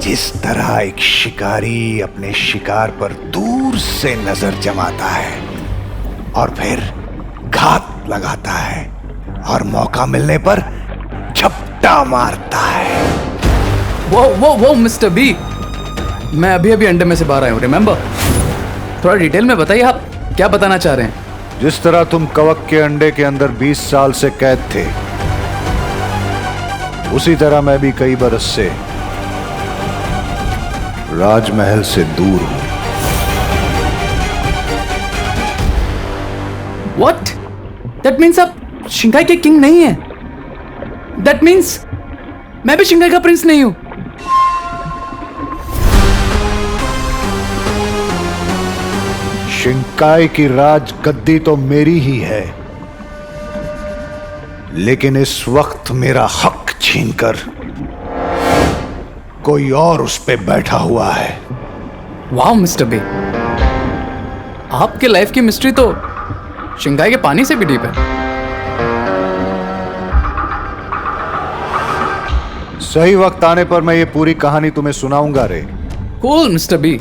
जिस तरह एक शिकारी अपने शिकार पर दूर से नजर जमाता है और फिर घात लगाता है और मौका मिलने पर झपटा मारता है। वो मिस्टर बी, मैं अभी अंडे में से बाहर आया हूँ, रिमेम्बर? थोड़ा डिटेल में बताइए, आप क्या बताना चाह रहे हैं? जिस तरह तुम कवक के अंडे के अंदर 20 साल से कैद थे, उसी तरह मैं भी कई बरस से राजमहल से दूर हूं। What? That means आप शिंकाई के किंग नहीं हैं। That means मैं भी शिंकाई का प्रिंस नहीं हूं। शिंकाई की राज गद्दी तो मेरी ही है, लेकिन इस वक्त मेरा हक छीनकर कोई और उस पे बैठा हुआ है। वाह मिस्टर बी, आपके लाइफ की मिस्ट्री तो शिंकाई के पानी से भी डीप है। सही वक्त आने पर मैं ये पूरी कहानी तुम्हें सुनाऊंगा रे। कूल मिस्टर बी,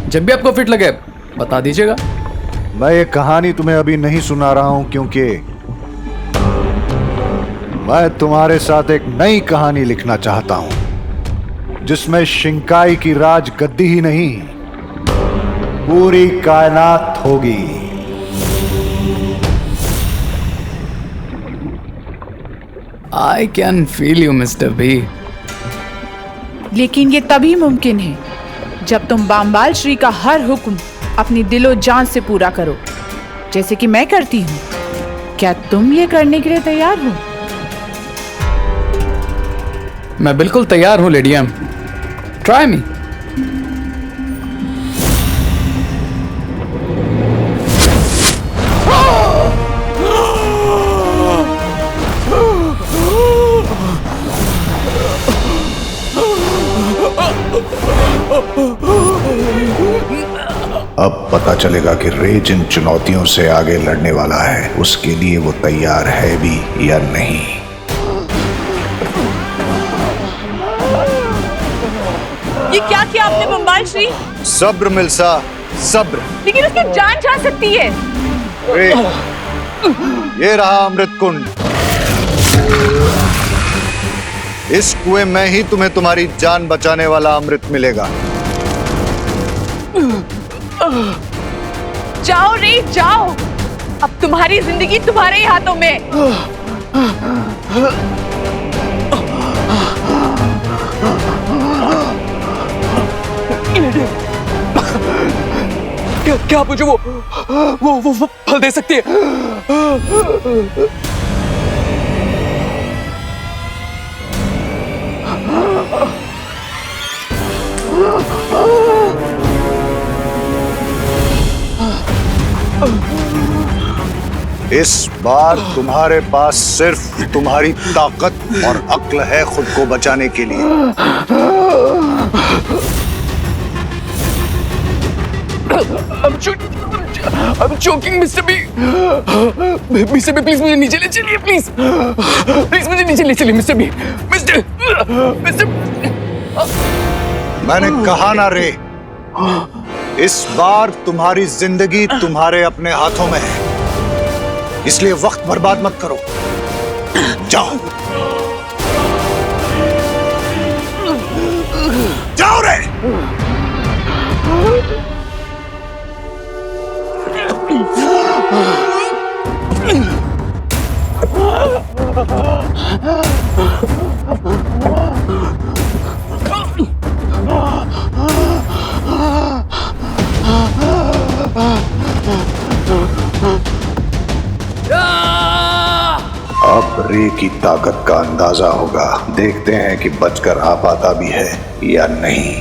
जब भी आपको फिट लगे बता दीजिएगा। मैं ये कहानी तुम्हें अभी नहीं सुना रहा हूं क्योंकि मैं तुम्हारे साथ एक नई कहानी लिखना चाहता हूं जिसमें शिंकाई की राज गद्दी ही नहीं, पूरी कायनात होगी। I can feel you mister B. लेकिन ये तभी मुमकिन है जब तुम बामबाल श्री का हर हुक्म अपनी दिलो जान से पूरा करो, जैसे कि मैं करती हूँ। क्या तुम ये करने के लिए तैयार हो? मैं बिल्कुल तैयार हूँ लेडी एम। Try me. अब पता चलेगा कि रे जिन चुनौतियों से आगे लड़ने वाला है उसके लिए वो तैयार है भी या नहीं। ये क्या किया आपने बम्बाल श्री? सब्र मिल्सा, सब्र। लेकिन उसकी जान जा सकती है। रे, ये रहा अमृत कुंड। इस कुएं में ही तुम्हें तुम्हारी जान बचाने वाला अमृत मिलेगा। जाओ रे जाओ, अब तुम्हारी जिंदगी तुम्हारे ही हाथों में। क्या मुझे वो फल दे सकती है? इस बार तुम्हारे पास सिर्फ तुम्हारी ताकत और अक्ल है खुद को बचाने के लिए। I'm choking, Mr. B. Mr. B, please मुझे नीचे ले चलिए, please. Please मुझे नीचे ले चलिए, Mr. B. Mr. मैंने कहा ना रे, इस बार तुम्हारी जिंदगी तुम्हारे अपने हाथों में है, इसलिए वक्त बर्बाद मत करो। जाओ जाओ रे। अब रे की ताकत का अंदाजा होगा। देखते हैं कि बचकर आ पाता भी है या नहीं।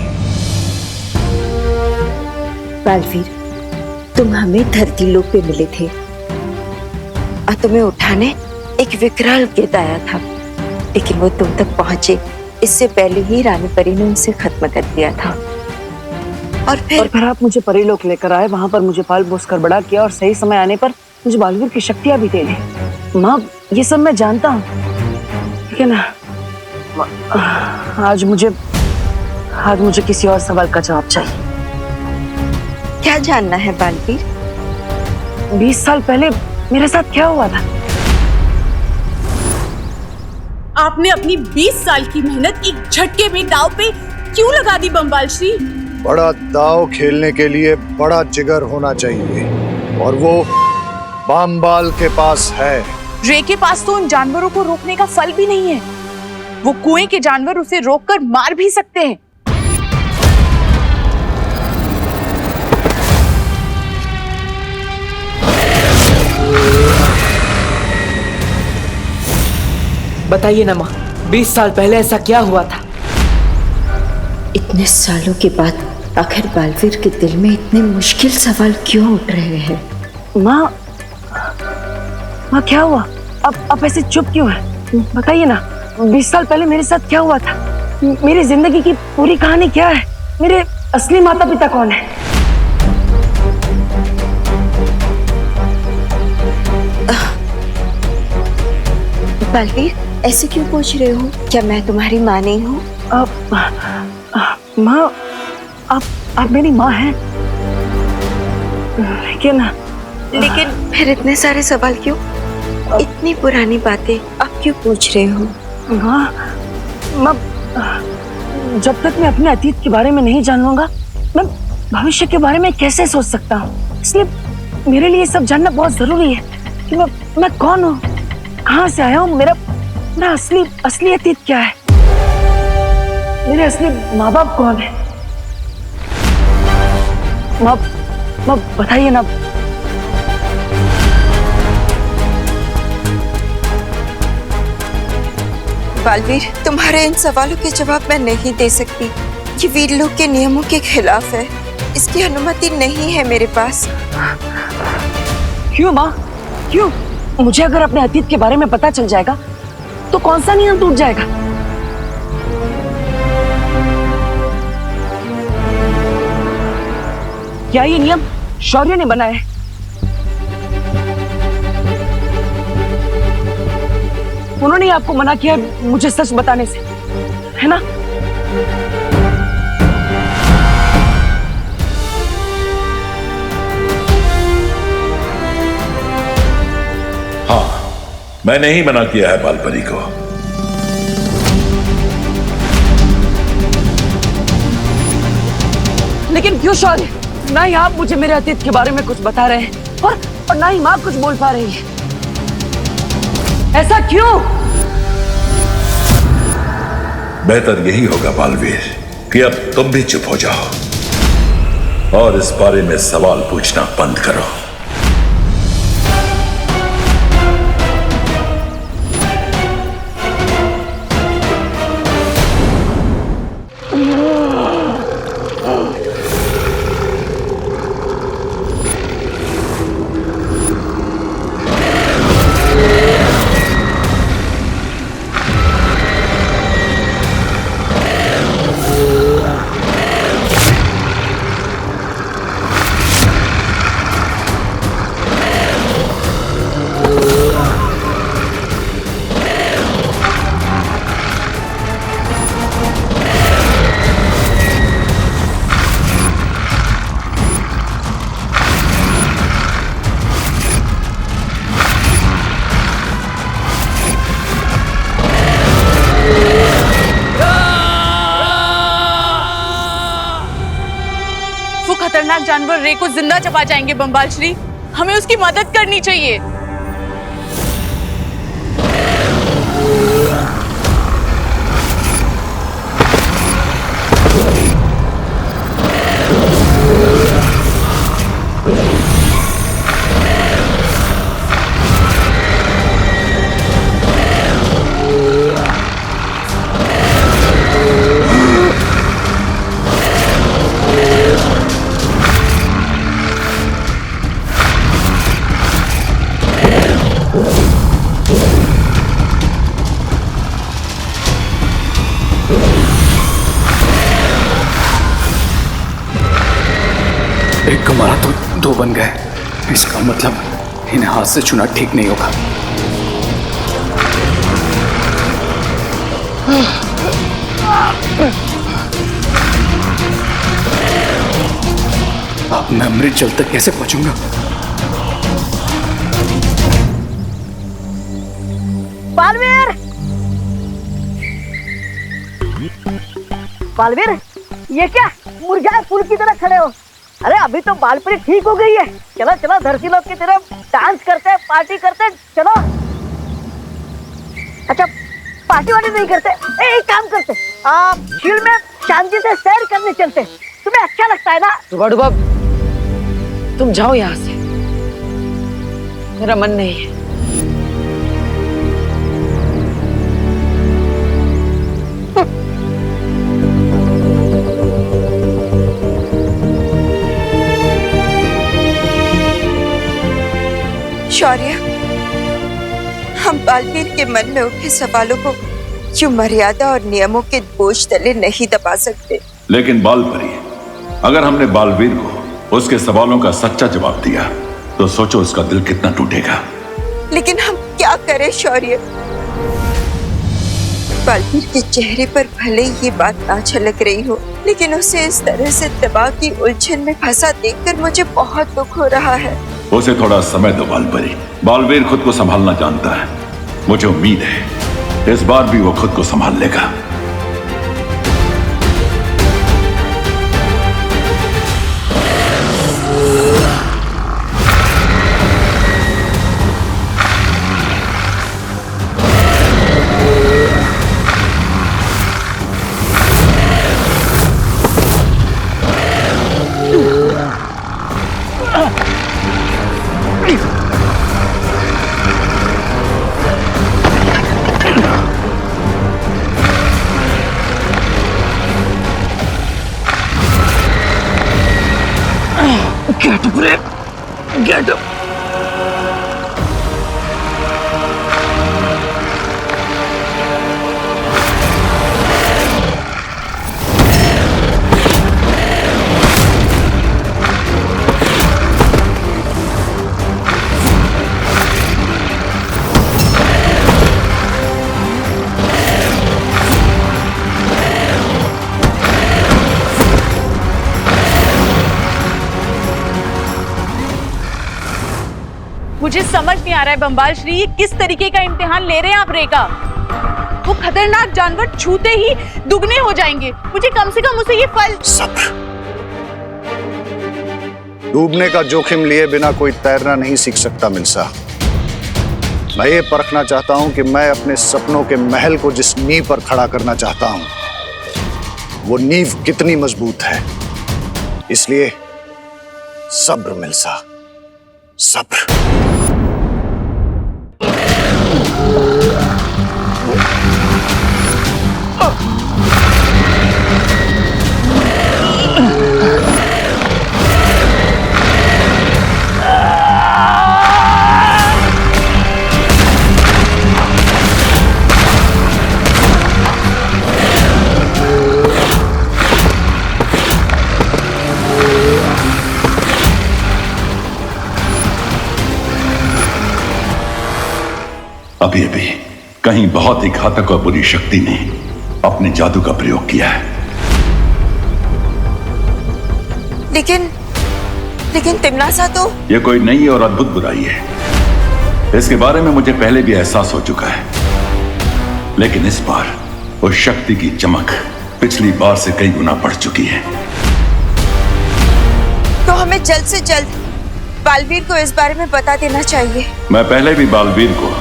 बालवीर, तुम हमें धरती लोक पे मिले थे और तुम्हें उठाने एक विकराल गिद्ध आया था, लेकिन वो तुम तक पहुंचे इससे पहले ही रानी परी ने उसे खत्म कर दिया था। और फिर आप मुझे परीलोक लेकर आए, वहां पर मुझे पाल पोस कर बड़ा किया और सही समय आने पर मुझे बालवीर की शक्तियां भी दे दी। माँ, ये सब मैं जानता हूँ, लेकिन आज मुझे किसी और सवाल का जवाब चाहिए। क्या जानना है बालवीर? 20 साल पहले मेरे साथ क्या हुआ था? आपने अपनी 20 साल की मेहनत एक झटके में दांव पे क्यों लगा दी बम्बाल श्री? बड़ा दांव खेलने के लिए बड़ा जिगर होना चाहिए, और वो बामबाल के पास है। रे के पास तो उन जानवरों को रोकने का फल भी नहीं है। वो कुएं के जानवर उसे रोककर मार भी सकते हैं। बताइए ना माँ, 20 साल पहले ऐसा क्या हुआ था? इतने सालों के बाद आखिर बालवीर के दिल में इतने मुश्किल सवाल क्यों उठ रहे हैं? माँ, क्या हुआ? अब ऐसे चुप क्यों है? बताइए ना, 20 साल पहले मेरे साथ क्या हुआ था? मेरी जिंदगी की पूरी कहानी क्या है? मेरे असली माता पिता कौन है? बालवीर, ऐसे क्यों पूछ रहे हो? क्या मैं तुम्हारी माँ नहीं हूँ? माँ, आप मेरी माँ हैं? लेकिन फिर इतने सारे सवाल क्यों? इतनी पुरानी बातें आप क्यों पूछ रहे हो? माँ, जब तक मैं अपने अतीत के बारे में नहीं जान लूंगा, मैं भविष्य के बारे में कैसे सोच सकता हूँ? इसलिए मेरे लिए सब जानना बहुत जरूरी है कि मैं कौन हूँ, कहाँ से आया हूँ, मेरा असली अतीत क्या है, मेरे असली माँ बाप कौन है? माँ बताइए ना। बालवीर, तुम्हारे इन सवालों के जवाब मैं नहीं दे सकती। ये वीरलोक के नियमों के खिलाफ है। इसकी अनुमति नहीं है मेरे पास। क्यों माँ, क्यों? मुझे अगर अपने अतीत के बारे में पता चल जाएगा तो कौन सा नियम टूट जाएगा? क्या ये नियम शौर्य ने बनाया है? उन्होंने ही आपको मना किया है मुझे सच बताने से, है ना? हाँ, मैंने ही मना किया है बालपरी को। लेकिन क्यों शौर्य? ना ही आप मुझे मेरे अतीत के बारे में कुछ बता रहे हैं और ना ही माँ कुछ बोल पा रही है। ऐसा क्यों? बेहतर यही होगा बालवीर कि अब तुम भी चुप हो जाओ और इस बारे में सवाल पूछना बंद करो। खतरनाक जानवर रे को जिंदा चबा जाएंगे बम्बाल श्री, हमें उसकी मदद करनी चाहिए। एक को मारा तो दो बन गए। इसका मतलब इन्हें हाथ से छूना ठीक नहीं होगा। अब मैं अमृत जल तक कैसे पहुंचूंगा? बालवीर! बालवीर, ये क्या मुरझाए फूल की तरह खड़े हो? अरे अभी तो बालपरी ठीक हो गई है। चलो चलो धरती लोग की तरह डांस करते हैं, पार्टी करते हैं, चलो। अच्छा पार्टी वार्टी नहीं करते? एक काम करते, झील में शांति से सैर करने चलते। तुम्हें अच्छा लगता है ना? डुबा तुम जाओ यहाँ से, मेरा मन नहीं है। शौर्य, हम बालवीर के मन में उठे सवालों को यूं मर्यादा और नियमों के बोझ तले नहीं दबा सकते। लेकिन बालपरी, अगर हमने बालवीर को उसके सवालों का सच्चा जवाब दिया तो सोचो उसका दिल कितना टूटेगा। लेकिन हम क्या करें शौर्य? बालवीर के चेहरे पर भले ही ये बात ना झलक रही हो, लेकिन उसे इस तरह से तबाह की उलझन में फंसा देखकर मुझे बहुत दुख हो रहा है। उसे थोड़ा समय दो बालपरी। बालवीर खुद को संभालना जानता है। मुझे उम्मीद है इस बार भी वो खुद को संभाल लेगा। Get up, Ray. Get up. मुझे समझ नहीं आ रहा है बम्बाल श्री, ये किस तरीके का इम्तिहान ले रहे हैं आप रे का? वो खतरनाक जानवर छूते ही दुगने हो जाएंगे। मुझे कम से कम उसे ये फल। सब्र। डूबने का जोखिम लिए बिना कोई तैरना नहीं सीख सकता मिल्सा। मैं ये परखना चाहता हूं कि मैं अपने सपनों के महल को जिस नींव पर खड़ा करना चाहता हूं वो नींव कितनी मजबूत है। इसलिए सब्र मिल्सा, सब्र। अभी अभी कहीं बहुत ही घातक और बुरी शक्ति ने अपने जादू का प्रयोग किया है। लेकिन तिमनासा तो यह कोई नई और अद्भुत बुराई है। इसके बारे में मुझे पहले भी एहसास हो चुका है, लेकिन इस बार उस शक्ति की चमक पिछली बार से कई गुना बढ़ चुकी है। तो हमें जल्द से जल्द बालवीर को इस बारे में बता देना चाहिए। मैं पहले भी बालवीर को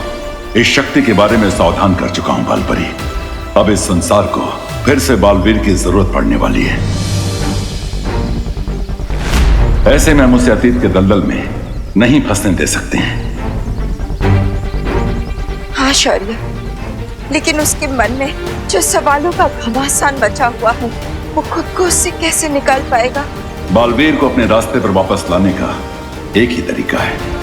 इस शक्ति के बारे में सावधान कर चुका हूं बालपरी। अब इस संसार को फिर से बालवीर की जरूरत पड़ने वाली है। ऐसे में हम उसे अतीत के दलदल में नहीं फंसने दे सकते हैं। हाँ शौर्य, लेकिन उसके मन में जो सवालों का घमासान बचा हुआ है वो खुद को उससे कैसे निकाल पाएगा? बालवीर को अपने रास्ते पर वापस लाने का एक ही तरीका है।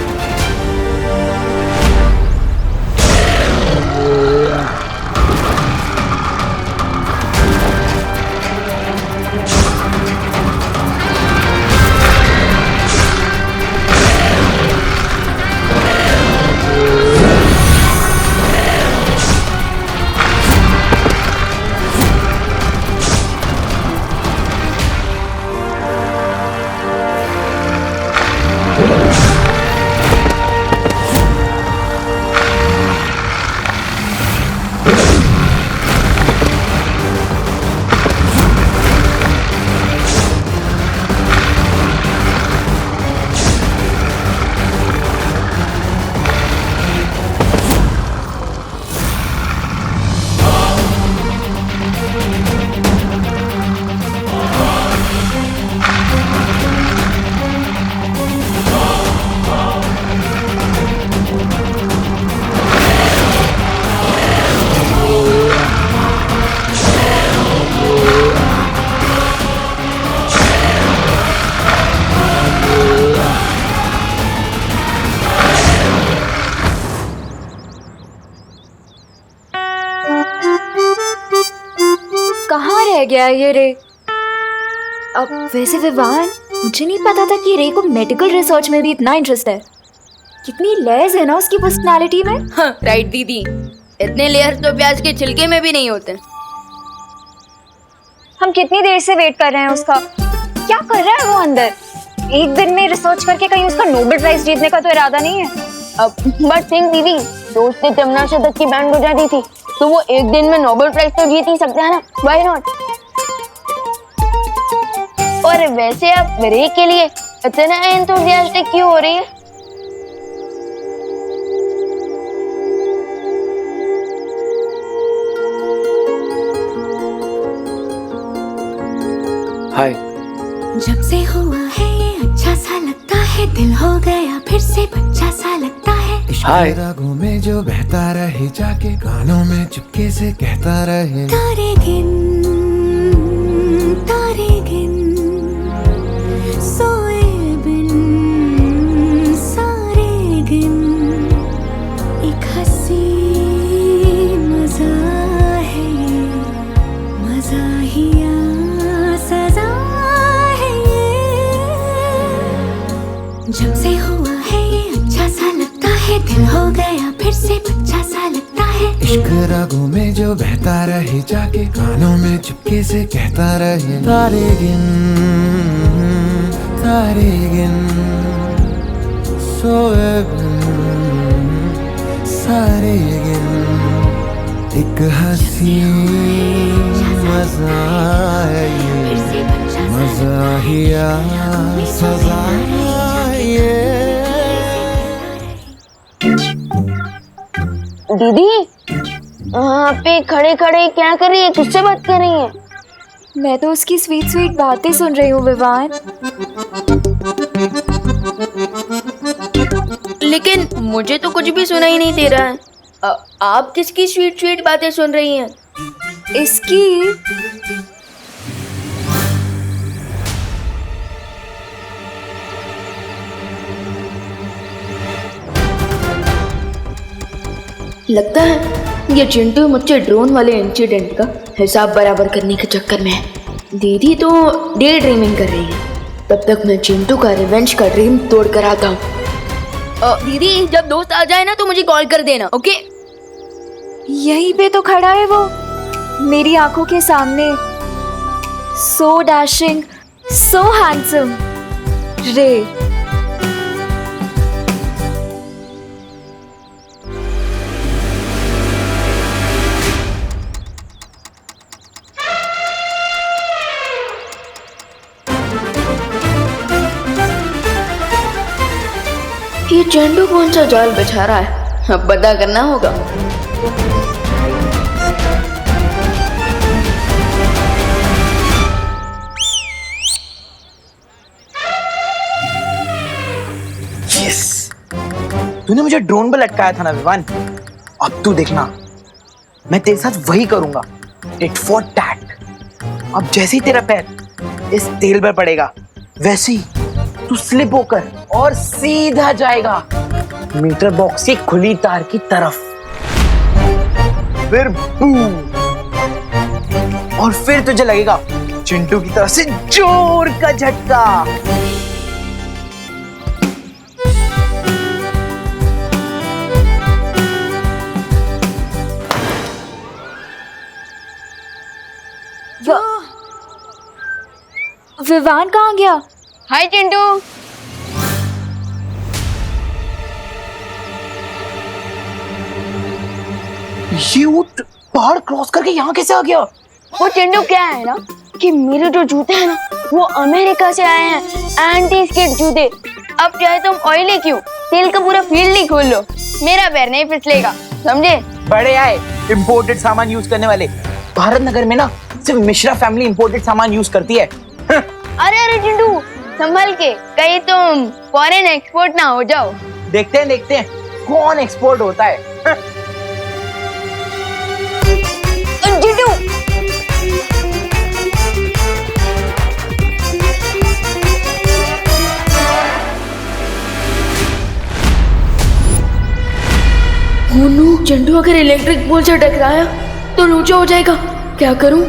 रह गया ये रे। अब वैसे विवान, मुझे नहीं पता था कि रे को मेडिकल रिसर्च में भी इतना इंटरेस्ट है। कितनी लेयर्स है ना उसकी पर्सनालिटी में। हाँ, राइट दीदी, इतने लेयर्स तो प्याज के छिलके में भी नहीं होते। हम कितनी देर से वेट कर रहे हैं उसका। क्या कर रहा है वो अंदर? एक दिन में रिसर्च करके कहीं उसका नोबेल प्राइज जीतने का तो इरादा नहीं है। बट थिंक दीदी, दोस्त ने तमन्ना तक की बैंड बजा दी थी, तो वो एक दिन में नोबेल प्राइज तो जीत ही सकते हैं ना, व्हाई नॉट? और वैसे आप रे के लिए इतना एंथुसियास्टिक क्यों हो रही है? हाय। जब से हुआ है ये अच्छा सा लगता है, दिल हो गया फिर से बच्चा सा लगता है। हाय। रागों में जो बहता रहे, जाके कानों में चुपके से कहता रहे, तारे गिन सोए बिन सारे गिन, एक हंसी मजा है ये, मजाहिया सजा है ये। जब से हुआ है ये अच्छा सा लगता है, दिल हो गया फिर से बच्चा सा लगता है। इश्क रागों में जो बहता रहे, जाके कानों में चुपके से कहता रहे, तारे गिन सोए बिन सारे गिन, एक हंसी मजा है ये, मजाहिया सजा है ये। दीदी, वहाँ पे खड़े खड़े क्या कर रही है? किससे बात कर रही है? मैं तो उसकी स्वीट स्वीट बातें सुन रही हूँ विवान। लेकिन मुझे तो कुछ भी सुनाई नहीं दे रहा है। आप किसकी स्वीट स्वीट बातें सुन रही हैं? इसकी। लगता है ये चिंटू मुझसे ड्रोन वाले इंसिडेंट का हिसाब बराबर करने के चक्कर में है। दीदी तो डे ड्रीमिंग कर रही है, तब तक मैं चिंटू का रिवेंज का ड्रीम तोड़ कर आता हूँ। दीदी, जब दोस्त आ जाए ना तो मुझे कॉल कर देना, ओके? यहीं पे तो खड़ा है वो, मेरी आंखों के सामने। सो डैशिंग, सो हैंडसम रे। ये चिंटू कौन सा जाल बिछा रहा है? अब पता करना होगा। यस, तूने मुझे ड्रोन पर लटकाया था ना विवान, अब तू देखना मैं तेरे साथ वही करूंगा, टिट फॉर टैट। अब जैसे ही तेरा पैर इस तेल पर पड़ेगा, वैसे ही तू स्लिप होकर और सीधा जाएगा मीटर बॉक्स की खुली तार की तरफ। फिर बूम, और फिर तुझे लगेगा चिंटू की तरफ से जोर का झटका। विवान कहाँ गया? हाय चिंटू। ये ऊंट पहाड़ क्रॉस करके यहाँ कैसे आ गया? वो चिंटू क्या है ना कि मेरे जो जूते हैं ना वो अमेरिका से आए हैं, एंटी स्किड जूते। अब चाहे तुम ऑयली क्यों, तेल का पूरा फील्ड ही खोल लो, मेरा पैर नहीं फिसलेगा, समझे? बड़े आए इंपोर्टेड सामान यूज करने वाले। भारत नगर में ना सिर्फ मिश्रा फैमिली इंपोर्टेड सामान यूज करती है। अरे चिंटू, संभल के, कहीं तुम फॉरेन एक्सपोर्ट ना हो जाओ। देखते हैं कौन एक्सपोर्ट होता है। चिंटू, चिंटू अगर इलेक्ट्रिक पोल से टकराया तो लूचा हो जाएगा, क्या करूं?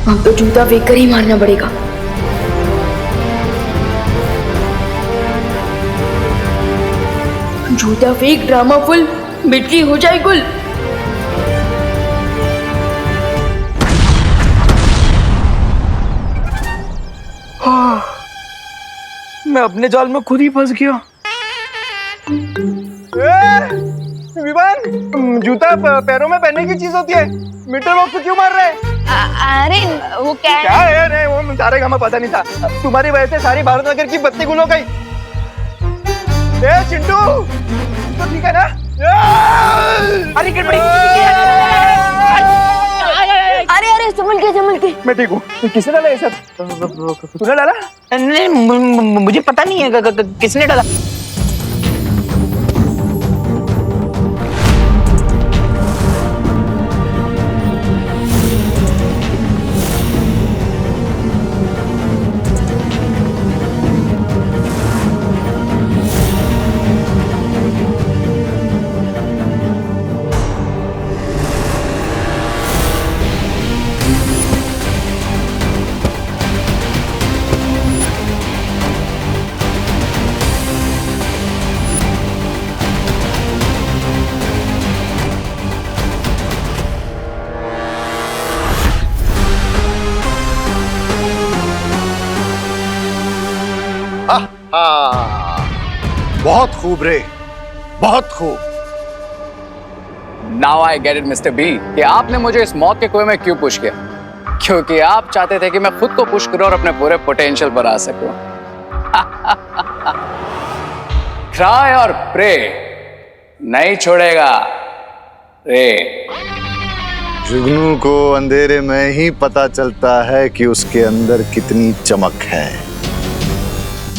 अब तो जूता फेंक कर ही मारना पड़ेगा। झूठा फेक ड्रामा फुल मिट्टी हो जाए गुल। मैं अपने जाल में खुद ही फंस गया। विवान, जूता पैरों में पहनने की चीज होती है, मीटर बॉक्स को क्यों मार रहे हैं? अरे वो क्या है? नहीं, वो सारे का हमें पता नहीं था। तुम्हारी वजह से सारी भारत नगर की बत्ती गुल हो गई। चिंटू तो ठीक है ना? अरे गड़बड़ी। अरे संभल के। मैं ठीक हूँ। किसने डाला ये सब? तूने डाला? नहीं, मुझे पता नहीं है किसने डाला। बहुत खूब रे, बहुत खूब। Now I get it mister B कि आपने मुझे इस मौत के कुएं में क्यों पुश किया, क्योंकि आप चाहते थे कि मैं खुद को पुश करूं और अपने पूरे पोटेंशियल पर आ सकूं। ट्राई और प्रे नहीं छोड़ेगा रे। जुगनू को अंधेरे में ही पता चलता है कि उसके अंदर कितनी चमक है।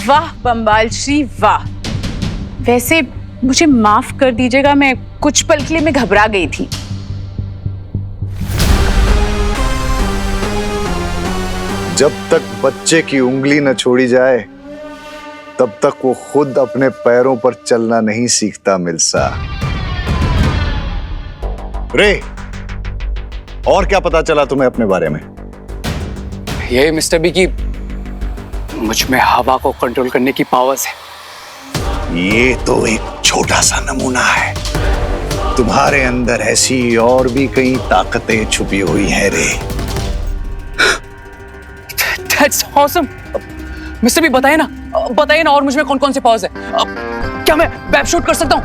वाह बम्बाल श्री वाह। वैसे मुझे माफ कर दीजिएगा, मैं कुछ पल के लिए मैं घबरा गई थी। जब तक बच्चे की उंगली न छोड़ी जाए तब तक वो खुद अपने पैरों पर चलना नहीं सीखता मिल्सा। रे, और क्या पता चला तुम्हें अपने बारे में? ये मिस्टर बी की मुझ में हवा को कंट्रोल करने की पावर्स है। ये तो एक छोटा सा नमूना है। तुम्हारे अंदर ऐसी और भी कई ताकतें छुपी हुई हैं रे। That's awesome. मिस्टर बी बताइए ना और मुझ में कौन कौन से पावर्स है? क्या मैं वेब शूट कर सकता हूँ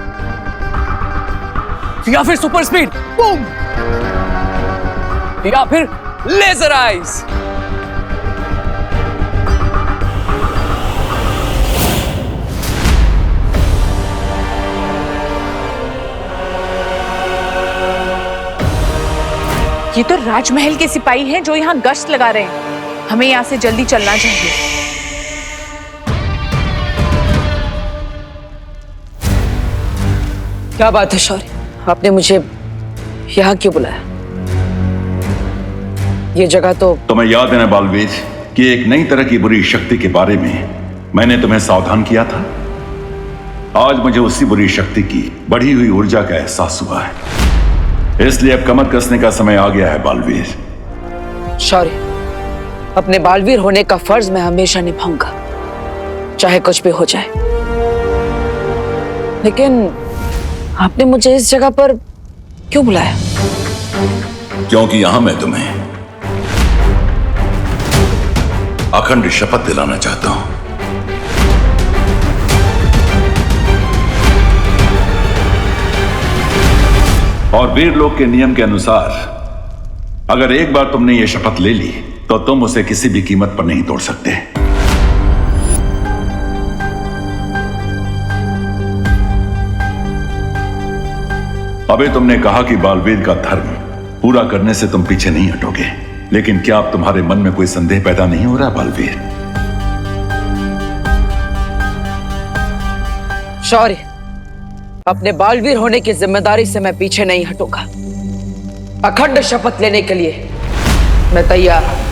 या फिर सुपर स्पीड बूम या फिर लेजर आइज? ये तो राजमहल के सिपाही हैं जो यहाँ गश्त लगा रहे हैं। हमें यहाँ से जल्दी चलना चाहिए। क्या बात है शौर्य, आपने मुझे यहाँ क्यों बुलाया? ये जगह तो तुम्हें याद है ना बालवीर कि एक नई तरह की बुरी शक्ति के बारे में मैंने तुम्हें सावधान किया था। आज मुझे उसी बुरी शक्ति की बढ़ी हुई ऊर्जा का एहसास हुआ है, इसलिए अब कमर कसने का समय आ गया है बालवीर। शौर्य, अपने बालवीर होने का फर्ज मैं हमेशा निभाऊंगा, चाहे कुछ भी हो जाए। लेकिन आपने मुझे इस जगह पर क्यों बुलाया? क्योंकि यहां मैं तुम्हें अखंड शपथ दिलाना चाहता हूं। और वीरलोक के नियम के अनुसार अगर एक बार तुमने यह शपथ ले ली तो तुम उसे किसी भी कीमत पर नहीं तोड़ सकते। अबे तुमने कहा कि बालवीर का धर्म पूरा करने से तुम पीछे नहीं हटोगे, लेकिन क्या अब तुम्हारे मन में कोई संदेह पैदा नहीं हो रहा बालवीर? शौर्य, अपने बालवीर होने की जिम्मेदारी से मैं पीछे नहीं हटूंगा। अखंड शपथ लेने के लिए मैं तैयार हूं।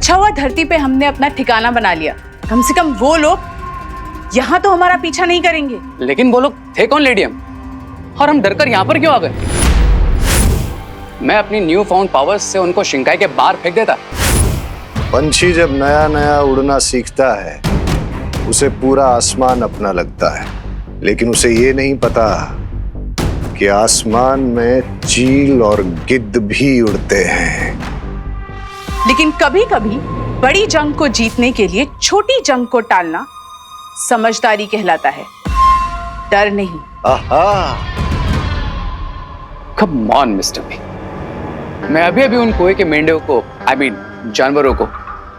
अच्छा हुआ धरती पे हमने अपना ठिकाना बना लिया। कम से कम वो लोग यहाँ तो हमारा पीछा नहीं करेंगे। लेकिन वो लोग थे कौन लेडियम, और हम डरकर यहाँ पर क्यों आ गए? मैं अपनी न्यू फाउंड पावर्स से उनको शिंकाई के बाहर फेंक देता। पंछी जब नया नया उड़ना सीखता है उसे पूरा आसमान अपना लगता है, लेकिन उसे ये नहीं पता कि आसमान में चील और गिद्ध भी उड़ते हैं। लेकिन कभी कभी बड़ी जंग को जीतने के लिए छोटी जंग को टालना समझदारी कहलाता है, डर नहीं। कम ऑन मिस्टर बी, मैं अभी अभी उन कुएं के मेंढकों को, जानवरों को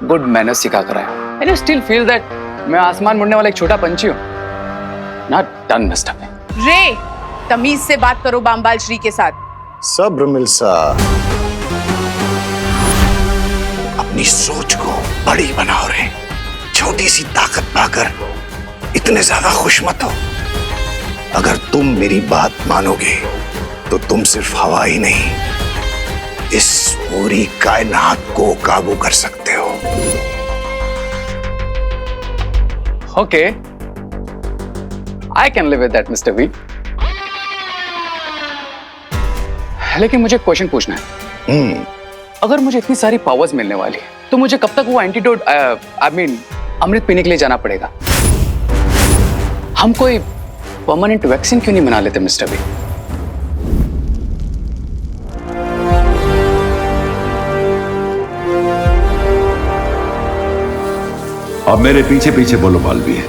गुड मैनर्स सिखा कर आया। आई स्टिल फील दैट मैं आसमान मुड़ने वाला एक छोटा पंछी हूं। Not done mister B. रे, तमीज से बात करो बामबाल श्री के साथ। सब्र मिल्सा, अपनी सोच को बड़ी बनाओ रे। छोटी सी ताकत पाकर इतने ज्यादा खुश मत हो। अगर तुम मेरी बात मानोगे तो तुम सिर्फ हवा ही नहीं, इस पूरी कायनात को काबू कर सकते हो। Okay, I can live with that mister B. लेकिन मुझे क्वेश्चन पूछना है। अगर मुझे इतनी सारी पावर्स मिलने वाली है तो मुझे कब तक वो एंटीडोट अमृत पीने के लिए जाना पड़ेगा? हम कोई परमानेंट वैक्सीन क्यों नहीं बना लेते मिस्टर बी? अब मेरे पीछे पीछे बोलो बालवीर।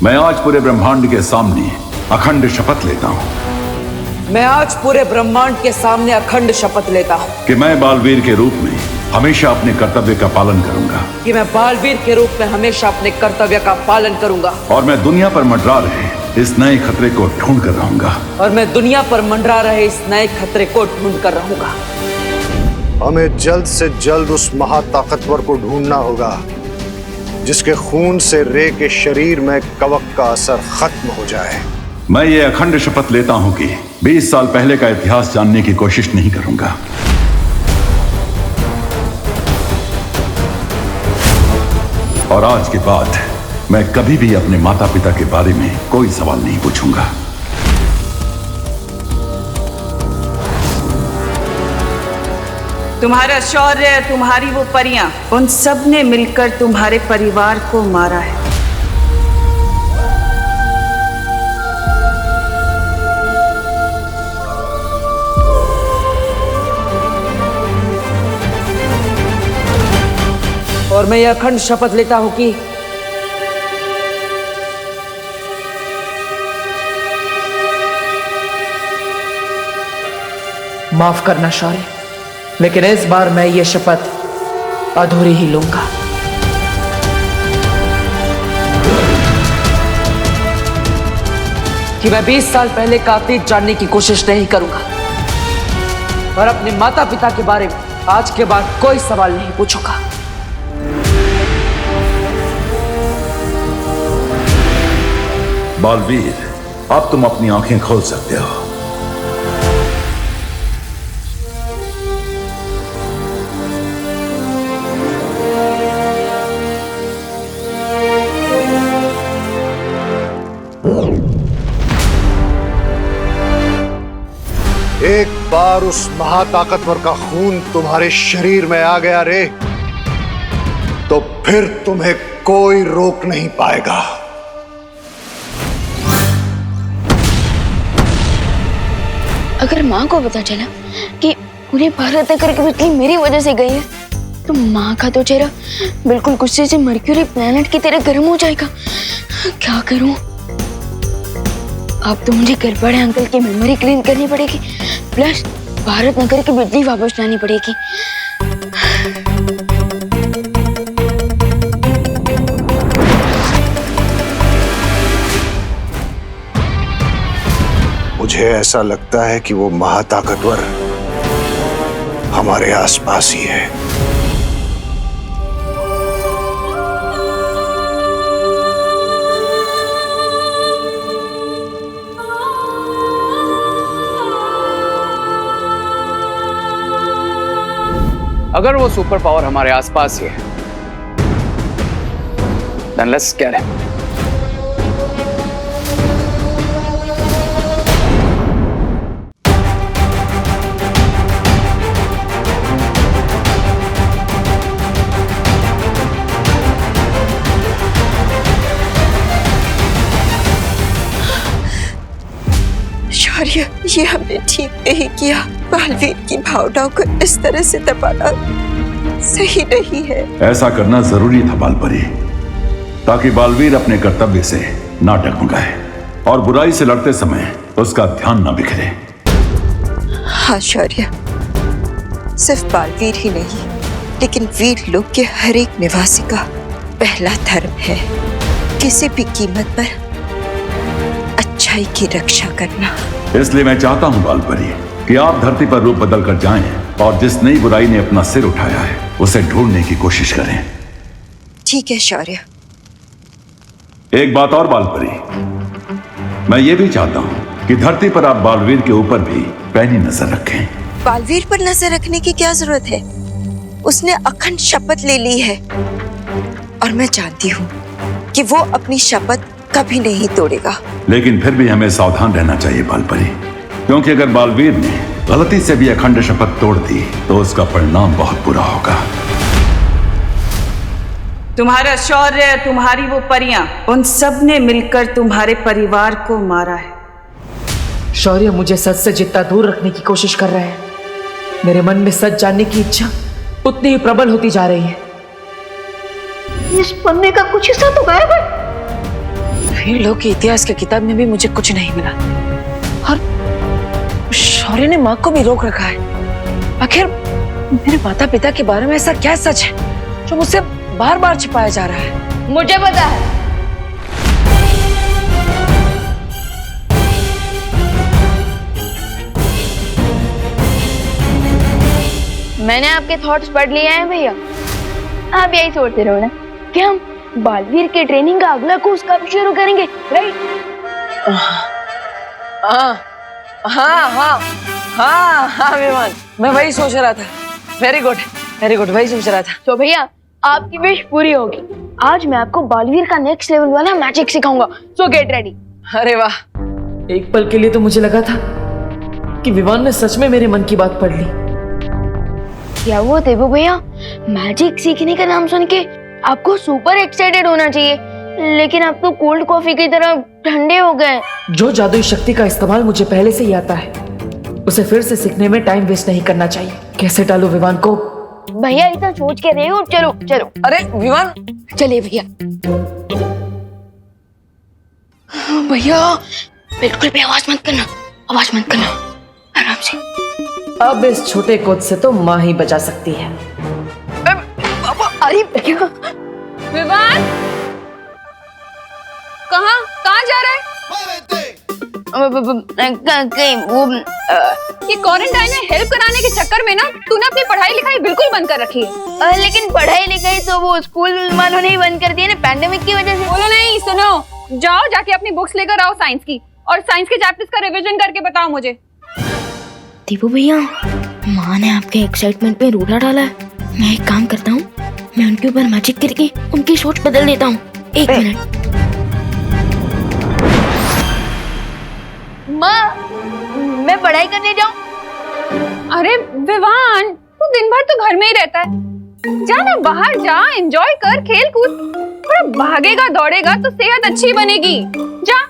मैं आज पूरे ब्रह्मांड के सामने अखंड शपथ लेता हूं। मैं आज पूरे ब्रह्मांड के सामने अखंड शपथ लेता हूँ कि मैं बालवीर के रूप में हमेशा अपने कर्तव्य का पालन करूंगा। कि मैं बालवीर के रूप में हमेशा अपने कर्तव्य का पालन करूंगा। और मैं दुनिया पर मंडरा रहे इस नए खतरे को ढूंढ कर रहूंगा। और मैं दुनिया पर मंडरा रहे इस नए खतरे को ढूंढ कर रहूंगा। हमें जल्द से जल्द उस महाताकतवर को ढूंढना होगा जिसके खून से रे के शरीर में कवक का असर खत्म हो जाए। मैं ये अखंड शपथ लेता हूं कि 20 साल पहले का इतिहास जानने की कोशिश नहीं करूंगा। और आज के बाद मैं कभी भी अपने माता पिता के बारे में कोई सवाल नहीं पूछूंगा। तुम्हारा शौर्य, तुम्हारी वो परियां, उन सब ने मिलकर तुम्हारे परिवार को मारा है। और मैं यह अखंड शपथ लेता हूं कि माफ करना शौर्य, लेकिन इस बार मैं ये शपथ अधूरी ही लूंगा। कि मैं 20 साल पहले का अतीत जानने की कोशिश नहीं करूंगा और अपने माता पिता के बारे में आज के बाद कोई सवाल नहीं पूछूंगा। बालवीर, अब तुम अपनी आंखें खोल सकते हो। एक बार उस महाताकतवर का खून तुम्हारे शरीर में आ गया रे, तो फिर तुम्हें कोई रोक नहीं पाएगा। अगर माँ को पता चला कि उन्हें भारत नगर की बिजली मेरी वजह से गई है, तो माँ का तो चेहरा बिल्कुल गुस्से से मर्क्यूरी प्लैनेट की तरह गर्म हो जाएगा। क्या करूं? अब तो मुझे गड़बड़े अंकल की मेमोरी क्लीन करनी पड़ेगी, प्लस भारत नगर की बिजली वापस लानी पड़ेगी। मुझे ऐसा लगता है कि वो महाताकतवर हमारे आसपास ही है। अगर वो सुपर पावर हमारे आसपास ही है, then let's get it. शौर्य, ये हमने ठीक नहीं किया। बालवीर की भावनाओं को इस तरह से दबाना सही नहीं है। ऐसा करना जरूरी था बालपरी, ताकि बालवीर अपने कर्तव्य से ना डगमगाए और बुराई से लड़ते समय उसका ध्यान ना बिखरे। हाँ शौर्य, सिर्फ बालवीर ही नहीं, लेकिन वीर लोक के हर एक निवासी का पहला धर्म है किसी भी कीमत पर अच्छाई की रक्षा करना। इसलिए मैं चाहता हूं बालपरी कि आप धरती पर रूप बदल कर जाएं और जिस नई बुराई ने अपना सिर उठाया है उसे ढूंढने की कोशिश करें। ठीक है शौर्य। एक बात और बालपरी, मैं ये भी चाहता हूं कि धरती पर आप बालवीर के ऊपर भी पैनी नजर रखें। बालवीर पर नजर रखने की क्या जरूरत है? उसने अखंड शपथ ले ली है और मैं जानती हूँ कि वो अपनी शपथ कभी नहीं तोड़ेगा। लेकिन फिर भी हमें सावधान रहना चाहिए बालपरी, क्योंकि अगर बालवीर ने गलती से भी अखंड शपथ तोड़ दी तो उसका परिणाम बहुत बुरा होगा। तुम्हारा शौर्य, तुम्हारी वो परियां, उन सब ने मिलकर तुम्हारे परिवार को मारा है। शौर्य मुझे सच से जितना दूर रखने की कोशिश कर रहा है, मेरे मन में सच जानने की इच्छा उतनी ही प्रबल होती जा रही है। इस पन्ने का कुछ हिस्सा तो गायब है। वीर लोक के इतिहास की किताब में भी मुझे कुछ नहीं मिला और शौर्य ने माँ को भी रोक रखा है। आखिर मेरे माता पिता के बारे में ऐसा क्या सच है जो मुझसे बार बार छिपाया जा रहा है? मुझे पता है। मैंने आपके थॉट्स पढ़ लिए हैं भैया। आप यही सोचते रहो ना कि हम बालवीर के ट्रेनिंग का अगला कोर्स कब शुरू करेंगे, राइट? हाँ हाँ हाँ हाँ हाँ विमान, मैं वही सोच रहा था। वेरी गुड वेरी गुड, वही सोच रहा था। तो भैया आपकी विश पूरी होगी। आज मैं आपको बालवीर का नेक्स्ट लेवल वाला मैजिक सिखाऊंगा, सो गेट रेडी। अरे वाह। एक पल के लिए तो मुझे लगा था कि विवान ने सच में मेरे मन की बात पढ़ ली। क्या वो देवो भैया, मैजिक सीखने का नाम सुन के आपको सुपर एक्साइटेड होना चाहिए, लेकिन आप तो कोल्ड कॉफी की तरह ठंडे हो गए। जो जादुई शक्ति का इस्तेमाल मुझे पहले से ही आता है, उसे फिर से सीखने में टाइम वेस्ट नहीं करना चाहिए। कैसे डालूं विवान को? भैया इतना सोच के रहे हो, चलो चलो। अरे विवान, चलिए भैया। भैया बिल्कुल भी आवाज मत करना, आवाज मत करना, आराम से। अब इस छोटे कोद से तो माँ ही बचा सकती है। अरे भैया। विवान, कहाँ जा रहा है? ये क्वारंटाइन में हेल्प कराने के चक्कर में ना तूने अपनी पढ़ाई लिखाई बिल्कुल बंद कर रखी है। लेकिन पढ़ाई लिखाई तो वो स्कूल वालों ने ही बंद कर दी है ना, पैंडेमिक की वजह से। बोलो नहीं, सुनो, जाओ जाके अपनी बुक्स लेकर आओ साइंस की, और साइंस के चैप्टर्स का रिवीजन करके बताओ मुझे। दीपू भैया, माँ ने आपके एक्साइटमेंट में रूढ़ा डाला है। मैं एक काम करता हूँ, मैं उनके ऊपर मैजिक करके उनकी सोच बदल देता हूँ। एक मिनट। माँ, मैं पढ़ाई करने जाऊँ? अरे विवान, तू दिन भर तो घर में ही रहता है। जा ना बाहर जा, एंजॉय कर, खेल कूद। थोड़ा भागेगा दौड़ेगा तो सेहत अच्छी बनेगी। जा।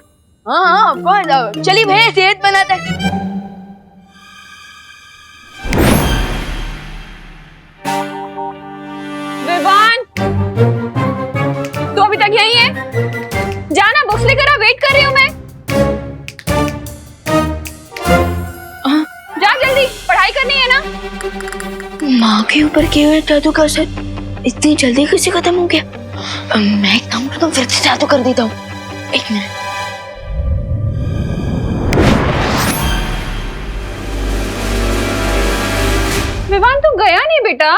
हाँ ऑफ कोर्स। चलिए भैया, सेहत बनाते हैं। विवान, तू अभी तक यही है? जाना, बुक्स लेकर आ, वेट कर रही हूँ मैं। जा जल्दी, पढ़ाई करनी है ना। माँ के ऊपर किए हुए जादू का असर इतनी जल्दी कैसे खत्म हो गया? मैं एक काम करता हूँ, फिर से जादू कर देता हूँ। एक मिनट। विवान, तू गया नहीं बेटा?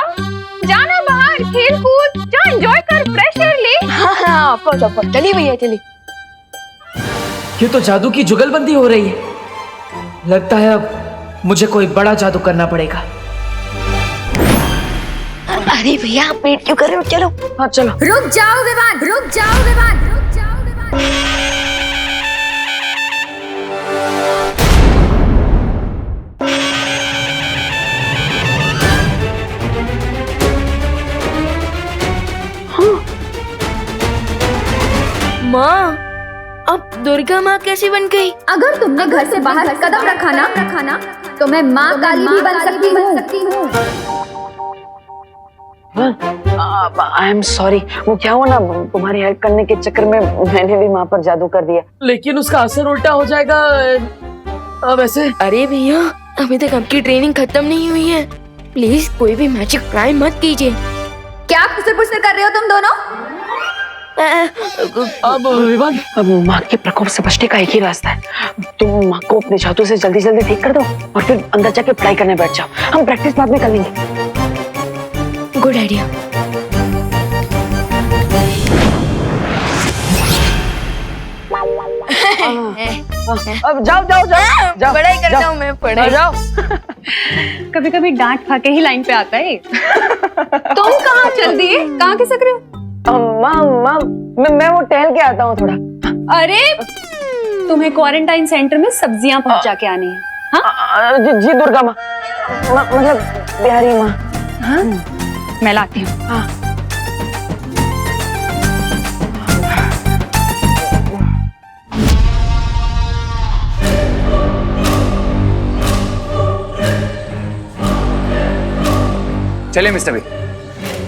जाना बाहर, खेल कूद, जा, एंजॉय कर, फ्रेश एयर ले। हाँ ऑफ कोर्स। चलिए भैया, चलिए। ये तो जादू की जुगलबंदी हो रही है। लगता है अब मुझे कोई बड़ा जादू करना पड़ेगा। अरे भैया आप वेट क्यों कर रहे हो, चलो। हाँ चलो। रुक जाओ विवान, रुक जाओ विवान, रुक जाओ विवान। माँ, अब दुर्गा माँ कैसी बन गई? अगर तुमने घर से बाहर कदम रखा ना तो मैं माँ काली भी बन सकती हूँ। आई एम सॉरी, वो क्या हुआ ना, तुम्हारी हेल्प करने के चक्कर में मैंने भी माँ पर जादू कर दिया, लेकिन उसका असर उल्टा हो जाएगा वैसे। अरे भैया, अभी तक आपकी ट्रेनिंग खत्म नहीं हुई है, प्लीज कोई भी मैजिक ट्राई मत कीजिए। क्या पुसर कर रहे हो तुम दोनों? अब विवान, अब माँ के प्रकोप से बचने का एक ही रास्ता है, तुम माँ को अपने जादू से जल्दी जल्दी ठीक कर दो और फिर अंदर जाके पढ़ाई करने बैठ जाओ, हम प्रैक्टिस बाद में कर लेंगे। Good idea. अब जाओ पढ़ाई करता हूँ मैं, पढ़ाई। जाओ। कभी कभी डांट खा के ही लाइन पे आता है। तुम कहाँ चल दिए, कहाँ खिसक रहे हो? माँ मैं वो टहल के आता हूँ थोड़ा। अरे तुम्हें क्वारंटाइन सेंटर में सब्जियां पहुंचा के आनी है। हाँ? जी दुर्गा माँ, मतलब बिहारी माँ। हाँ? मैं लाती हूँ। हाँ। चलिए मिस्टर बी,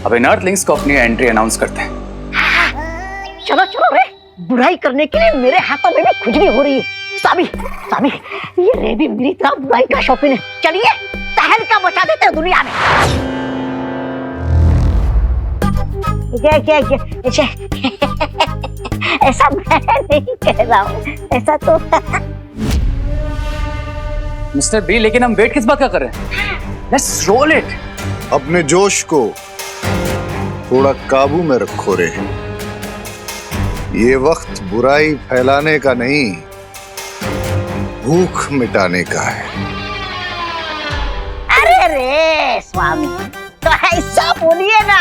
अब इन अर्थलिंग्स को अपनी एंट्री अनाउंस करते हैं। चलो चलो रे, बुराई करने के लिए मेरे हाथों में भी खुजली हो रही है। सामी, ये रे भी मेरी तरह बुराई का शौकीन है। चलिए तहलका मचा देते हैं दुनिया में। क्या ऐसा मैं नहीं कह रहा हूँ, ऐसा तो। मिस्टर बी, लेकिन हम वेट किस बात का कर रहे हैं? Let's roll it. अपने जोश को थोड़ा काबू में रखो रे, ये वक्त बुराई फैलाने का नहीं, भूख मिटाने का है। अरे रे स्वामी, तो ऐसा बोलिए ना।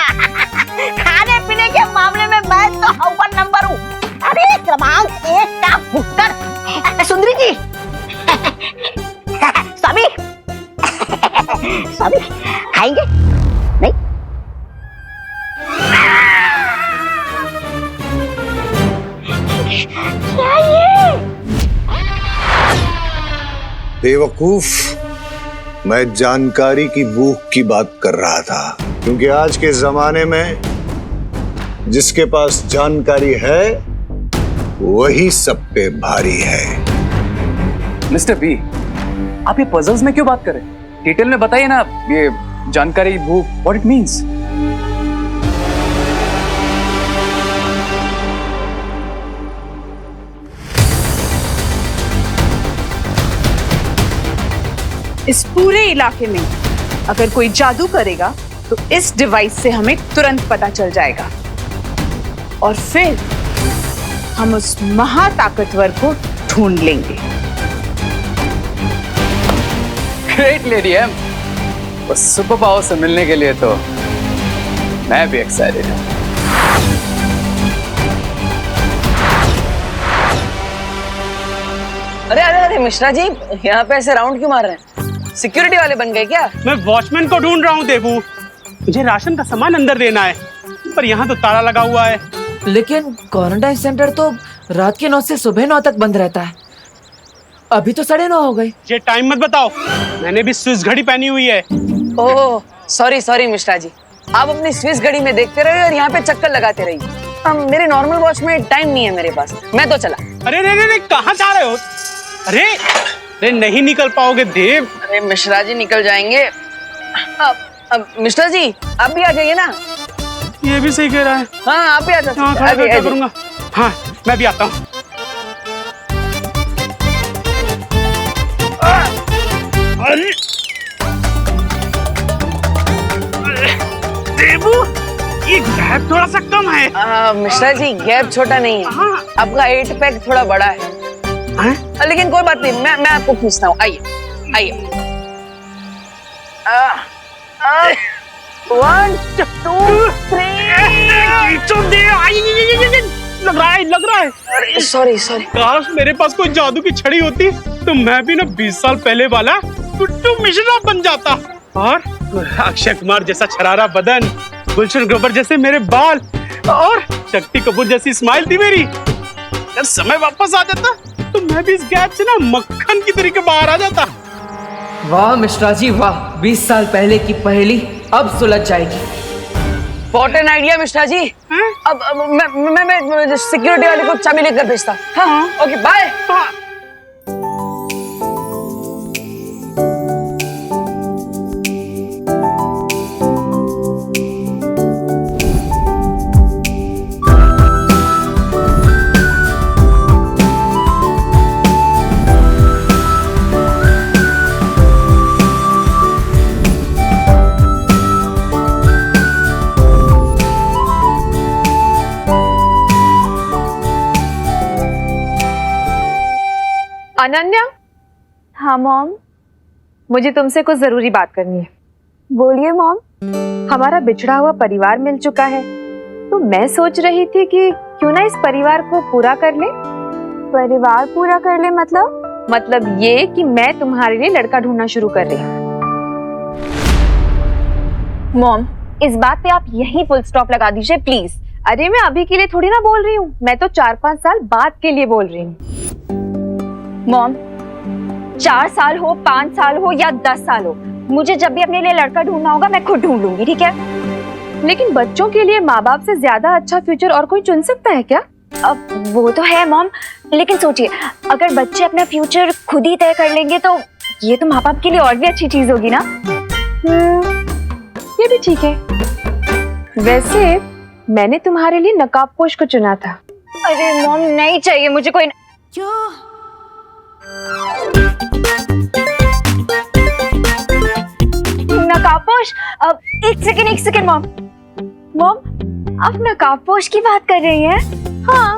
खाने पीने के मामले में मैं तो अव्वल नंबर हूँ। अरे क्रमांक 1 का भुक्कड़ सुंदरी जी। स्वामी खाएंगे नहीं? क्या ये? बेवकूफ, मैं जानकारी की भूख की बात कर रहा था, क्योंकि आज के जमाने में जिसके पास जानकारी है वही सब पे भारी है। मिस्टर बी, आप ये पजल्स में क्यों बात कर रहे हैं? डिटेल में बताइए ना, ये जानकारी भूख, व्हाट इट मींस। इस पूरे इलाके में अगर कोई जादू करेगा तो इस डिवाइस से हमें तुरंत पता चल जाएगा और फिर हम उस महाताकतवर को ढूंढ लेंगे। ग्रेट लेडी एम, उस सुपर पावर से मिलने के लिए तो मैं भी एक्साइटेड हूँ। अरे मिश्रा जी, यहाँ पे ऐसे राउंड क्यों मार रहे हैं? सिक्योरिटी वाले बन गए क्या? मैं वॉचमैन को ढूंढ रहा हूँ देबू, मुझे राशन का सामान अंदर देना है, पर यहाँ तो ताला लगा हुआ है। लेकिन क्वारंटाइन सेंटर तो रात के 9 से सुबह 9 तक बंद रहता है, अभी तो 9:30 हो गए। ये टाइम मत बताओ, मैंने भी स्विस घड़ी पहनी हुई है। ओह सॉरी मिश्रा जी, आप अपनी स्विस घड़ी में देखते रहिए और यहाँ पे चक्कर लगाते रहिए। मेरे नॉर्मल वॉच में टाइम नहीं है मेरे पास, मैं तो चला। अरे कहाँ जा रहे हो? अरे नहीं निकल पाओगे देव। अरे मिश्रा जी निकल जाएंगे। अब मिश्रा जी आप भी आ जाइए ना। ये भी सही कह रहा है। हाँ आप भी आ जाओ। हाँ क्या करूँगा। हाँ मैं भी आता हूँ। देबू, ये गैप थोड़ा सा कम है। मिश्रा जी गैप छोटा नहीं है, आपका 8 पैक थोड़ा बड़ा है। लेकिन कोई बात नहीं, मैं आपको खींचता हूँ। आइए। 1 2 3 लग रहा है। अरे सॉरी सॉरी। काश मेरे पास कोई जादू की छड़ी होती तो मैं भी ना 20 साल पहले वाला गुड्डू मिश्रा बन जाता। और अक्षय कुमार जैसा छरारा बदन, गुलशन ग्रोवर जैसे मेरे बाल और शक्ति कपूर जैसी स्माइल थी मेरी। अगर समय वापस आ जाता तो मैं भी इस गैप से ना मक्खन की तरीके बाहर आ जाता। वाह मिश्रा जी वाह, 20 साल पहले की पहेली अब सुलझ जाएगी। What an idea Mishra ji. अब मैं सिक्योरिटी वाले को चाबी लेकर भेजता। हाँ ओके बाय। अनन्या। हाँ मॉम। मुझे तुमसे कुछ जरूरी बात करनी है। बोलिए मॉम। हमारा बिछड़ा हुआ परिवार मिल चुका है, तो मैं सोच रही थी कि क्यों ना इस परिवार को पूरा कर ले। परिवार पूरा कर ले मतलब ये कि मैं तुम्हारे लिए लड़का ढूंढना शुरू कर रही हूँ। मॉम, इस बात पे आप यही फुल स्टॉप लगा दीजिए प्लीज। अरे मैं अभी के लिए थोड़ी ना बोल रही हूँ, मैं तो 4-5 साल बाद के लिए बोल रही हूँ। मॉम, 4 साल हो, 5 साल हो या 10 साल हो, मुझे जब भी अपने लिए लड़का ढूंढना होगा मैं खुद ढूंढ लूंगी, ठीक है? लेकिन बच्चों के लिए माँ बाप से ज्यादा अच्छा फ्यूचर और कोई चुन सकता है क्या? अब वो तो है मॉम, लेकिन सोचिए अगर बच्चे अपना फ्यूचर खुद ही तय कर लेंगे तो ये तो माँ बाप के लिए और भी अच्छी चीज होगी ना। ये भी ठीक है। वैसे मैंने तुम्हारे लिए नकाबपोश को चुना था। अरे मॉम नहीं चाहिए मुझे कोई। नकाबपोश? अब एक सेकेंड मॉम। आप नकाबपोश की बात कर रही हैं? हाँ,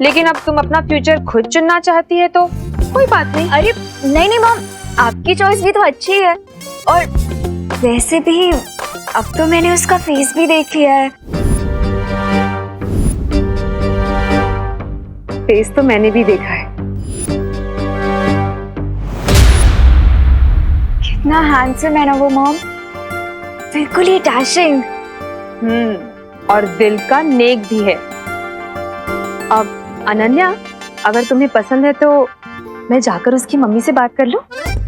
लेकिन अब तुम अपना फ्यूचर खुद चुनना चाहती है तो कोई बात नहीं। अरे नहीं मॉम, आपकी चॉइस भी तो अच्छी है। और वैसे भी अब तो मैंने उसका फेस भी देख लिया है। फेस तो मैंने भी देखा है। कितना हैंडसम है ना वो मॉम, बिल्कुल ही डैशिंग। और दिल का नेक भी है। अब अनन्या, अगर तुम्हें पसंद है तो मैं जाकर उसकी मम्मी से बात कर लूं?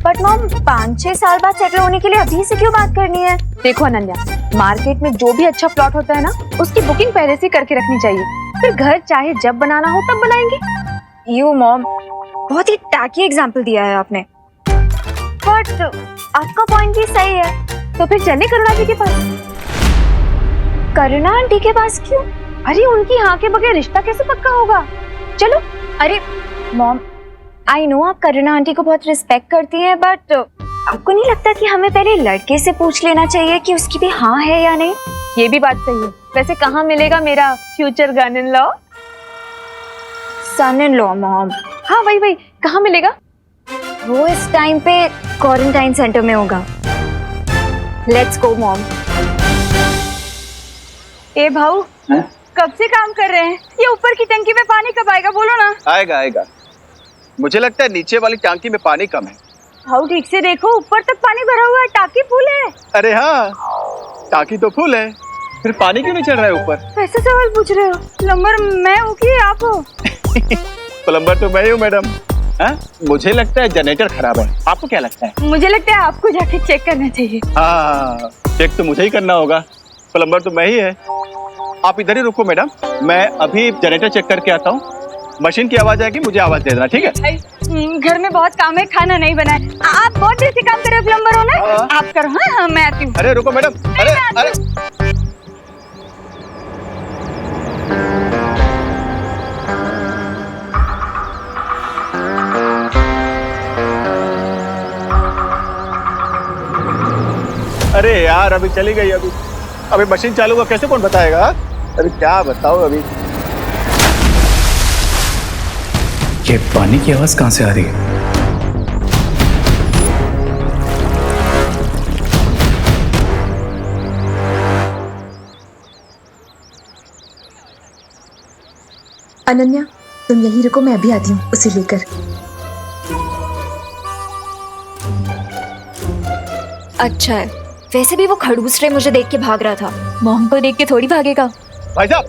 बट मॉम 5-6 साल बाद सेटल होने के लिए अभी से क्यों बात करनी है? देखो अनन्या, मार्केट में जो भी अच्छा प्लॉट होता है ना, उसकी बुकिंग पहले से करके रखनी चाहिए। फिर घर चाहे जब बनाना हो तब बनाएंगे। यू मॉम, बहुत ही टैकी एग्जाम्पल दिया है आपने। बट आपका पॉइंट भी सही है। तो फिर चले करुणा जी के पास। करुणा आंटी के पास क्यों? अरे उनकी हाँ के बगैर रिश्ता कैसे पक्का होगा? चलो। अरे मॉम, आई नो आप करुणा आंटी को बहुत रिस्पेक्ट करती हैं, बट आपको नहीं लगता कि हमें पहले लड़के से पूछ लेना चाहिए कि उसकी भी हाँ है या नहीं? ये भी बात सही है। वैसे कहाँ मिलेगा मेरा future gun in law? Son in law mom. हाँ वही कहाँ मिलेगा? वो इस टाइम पे क्वारंटाइन सेंटर में होगा। Let's go mom. ए भाऊ, कब से काम कर रहे हैं? ये ऊपर की टंकी में पानी कब आएगा? बोलो ना। आएगा। मुझे लगता है नीचे वाली टंकी में पानी कम है। भाऊ ठीक से देखो, ऊपर तक पानी भरा हुआ है, टाकी फुल है। अरे हाँ, टाकी तो फुल है, फिर पानी क्यों नहीं चढ़ रहा है ऊपर? ऐसे सवाल पूछ रहे हो? प्लम्बर मैं हूँ कि आप हो? प्लम्बर तो मैं हूँ मैडम। मुझे लगता है जनरेटर खराब है, आपको क्या लगता है? मुझे लगता है आपको जाके चेक करना चाहिए। हाँ, चेक तो मुझे ही करना होगा, प्लम्बर तो मैं ही है। आप इधर ही रुको मैडम, मैं अभी जनरेटर चेक करके आता हूँ। मशीन की आवाज आएगी, मुझे आवाज दे देना, ठीक है? घर में बहुत काम है, खाना नहीं बना है। आप बहुत देर से काम कर रहे हो, प्लम्बर हो ना? आप करो। हाँ मैं आती हूँ। अरे रुको मैडम, अरे अरे यार, अभी चली गई। अभी मशीन चालू हुआ, कैसे कौन बताएगा? अरे क्या बताओ अभी। ये पानी की आवाज कहां से आ रही है? अनन्या तुम यहीं रुको, मैं अभी आती हूँ उसे लेकर। अच्छा है, वैसे भी वो खड़ूस रे मुझे देख के भाग रहा था, मॉम को देख के थोड़ी भागेगा। भाई साहब,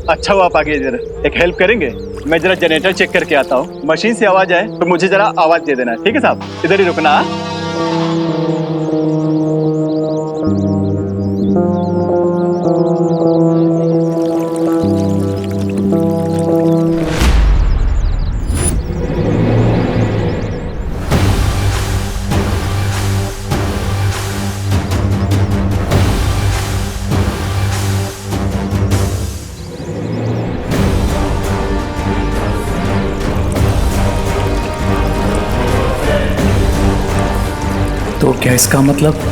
अच्छा हुआ आप आगे, जरा एक हेल्प करेंगे? मैं जरा जनरेटर चेक करके आता हूँ, मशीन से आवाज आए तो मुझे जरा आवाज दे देना, ठीक है साहब? इधर ही रुकना। तो क्या इसका मतलब?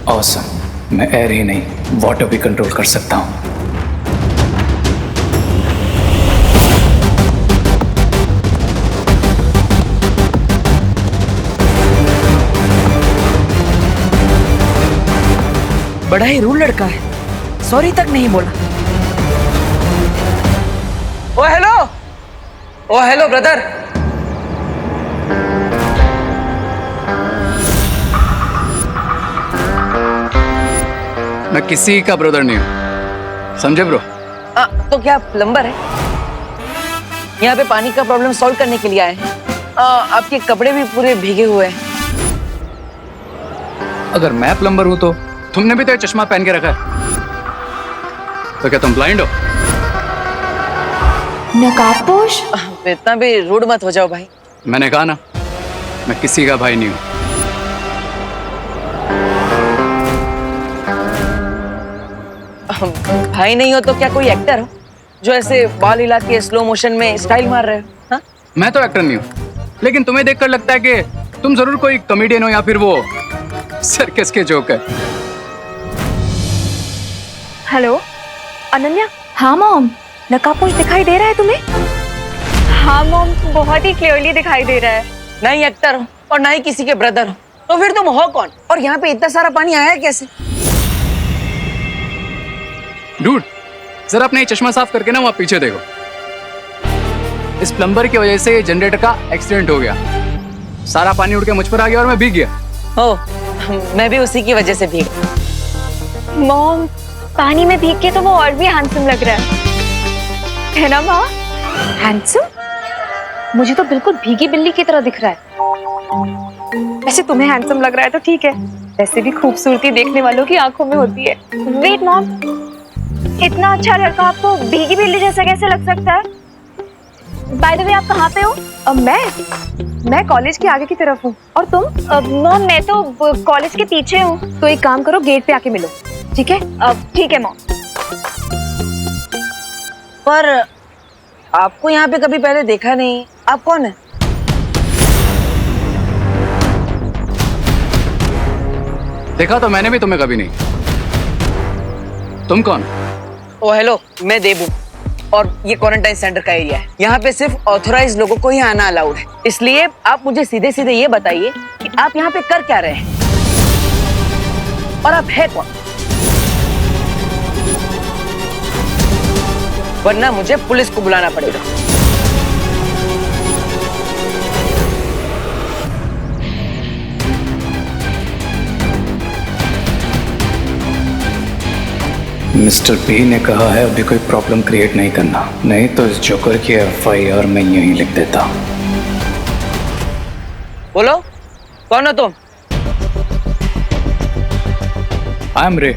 ऑसम, मैं एयर ही नहीं वाटर भी कंट्रोल कर सकता हूँ। बड़ा ही रूल लड़का है, सॉरी तक नहीं बोला। ओ हेलो ब्रदर। मैं किसी का ब्रदर नहीं हूँ, समझे ब्रो? तो क्या प्लम्बर है? यहाँ पे पानी का प्रॉब्लम सॉल्व करने के लिए आए हैं। आपके कपड़े भी पूरे भीगे हुए हैं। अगर मैं प्लम्बर हूँ तो तुमने भी तो चश्मा पहन के रखा है, तो क्या तुम ब्लाइंड हो? नकाबपोश? इतना भी रूड मत हो जाओ भाई। मैंने कहा ना, मैं किसी का भाई नहीं हूँ। भाई नहीं हो तो क्या कोई एक्टर हो जो ऐसे बाल हिला के स्लो मोशन में स्टाइल मार रहे हो? हाँ? मैं तो एक्टर नहीं हूँ, लेकिन तुम्हें देखकर लगता है कि तुम जरूर कोई कॉमेडियन हो या फिर वो सर्कस के जोकर। हेलो अनन्या। हाँ मॉम, नकाबपोश दिखाई दे रहा है तुम्हें? हाँ मॉम, बहुत ही क्लियरली दिखाई दे रहा है। ना ही एक्टर हो और ना ही किसी के ब्रदर हो, तो फिर तुम हो कौन? और यहाँ पे इतना सारा पानी आया कैसे? डूड, जरा अपना ये चश्मा साफ करके ना वहाँ पीछे देखो। इस प्लम्बर की वजह से जनरेटर का एक्सीडेंट हो गया, सारा पानी उड़ के मुझ पर आ गया और मैं भीग गया। ओह, मैं भी उसी की वजह से भीग। मॉम, पानी में भीग के तो वो और भी हैंडसम लग रहा है ना माँ? हैंडसम? मुझे तो बिल्कुल भीगी बिल्ली की तरह दिख रहा है। वैसे तुम्हें हैंडसम लग रहा है तो ठीक है, वैसे भी खूबसूरती देखने वालों की आंखों में होती है। वेट मॉम, इतना अच्छा लड़का आपको भीगी बिल्ली जैसा कैसे लग सकता है? बाय द वे, आप कहाँ पे हो? मैं कॉलेज के आगे की तरफ हूँ। और तुम? मॉम, मैं तो कॉलेज के पीछे हूँ। तो एक काम करो, गेट पे आके मिलो, ठीक है? ठीक है मॉम। पर आपको यहाँ पे कभी पहले देखा नहीं, आप कौन है? देखा तो मैंने भी तुम्हें कभी नहीं। तुम कौन? ओ हेलो, मैं देबू और ये क्वारंटाइन सेंटर का एरिया है। यहाँ पे सिर्फ ऑथराइज्ड लोगों को ही आना अलाउड है। इसलिए आप मुझे सीधे सीधे ये बताइए कि आप यहाँ पे कर क्या रहे हैं और आप है कौन? वरना मुझे पुलिस को बुलाना पड़ेगा। मिस्टर पी ने कहा है अभी कोई प्रॉब्लम क्रिएट नहीं करना, नहीं तो इस जोकर की एफआईआर मैं यहीं लिख देता। बोलो, कौन हो तुम? आई एम रे,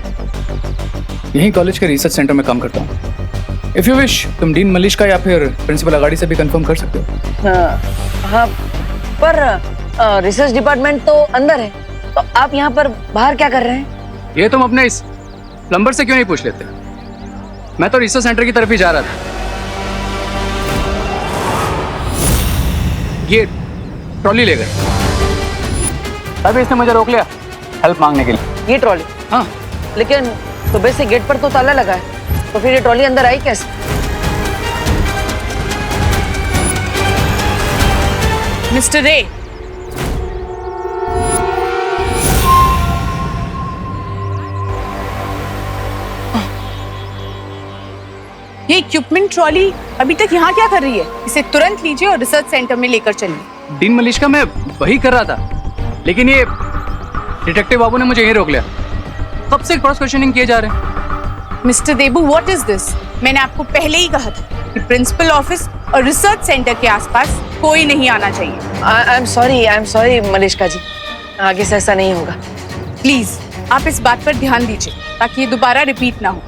यहीं कॉलेज के रिसर्च सेंटर में काम करता हूँ। इफ यू विश तुम डीन मलिश का या फिर प्रिंसिपल अगाड़ी से भी कंफर्म कर सकते हो। हाँ, पर रिसर्च डिपार्टमेंट तो अंदर है, तो आप यहाँ पर बाहर क्या कर रहे हैं? ये तुम अपने इस प्लम्बर से क्यों नहीं पूछ लेते? मैं तो रिसर्च सेंटर की तरफ ही जा रहा था। ये ट्रॉली ले गए, तभी इसने मुझे रोक लिया हेल्प मांगने के लिए। ये ट्रॉली? हाँ। लेकिन सुबह से गेट पर तो ताला लगा है, तो फिर ये ट्रॉली अंदर आई कैसे? मिस्टर रे, ये इक्विपमेंट ट्रॉली अभी तक यहाँ क्या कर रही है? इसे तुरंत लीजिए और रिसर्च सेंटर में लेकर चलिए। डीन मलिश का मैं वही कर रहा था, लेकिन ये डिटेक्टिव बाबू ने मुझे यहीं रोक लिया। कब से क्रॉस क्वेश्चनिंग किए जा रहे हैं। Mister Debu, what is this? मैंने आपको पहले ही कहा था कि प्रिंसिपल ऑफिस और रिसर्च सेंटर के आसपास कोई नहीं आना चाहिए। आई एम सॉरी मलिश्का जी, आगे से ऐसा नहीं होगा। प्लीज आप इस बात पर ध्यान दीजिए ताकि ये दोबारा रिपीट ना हो।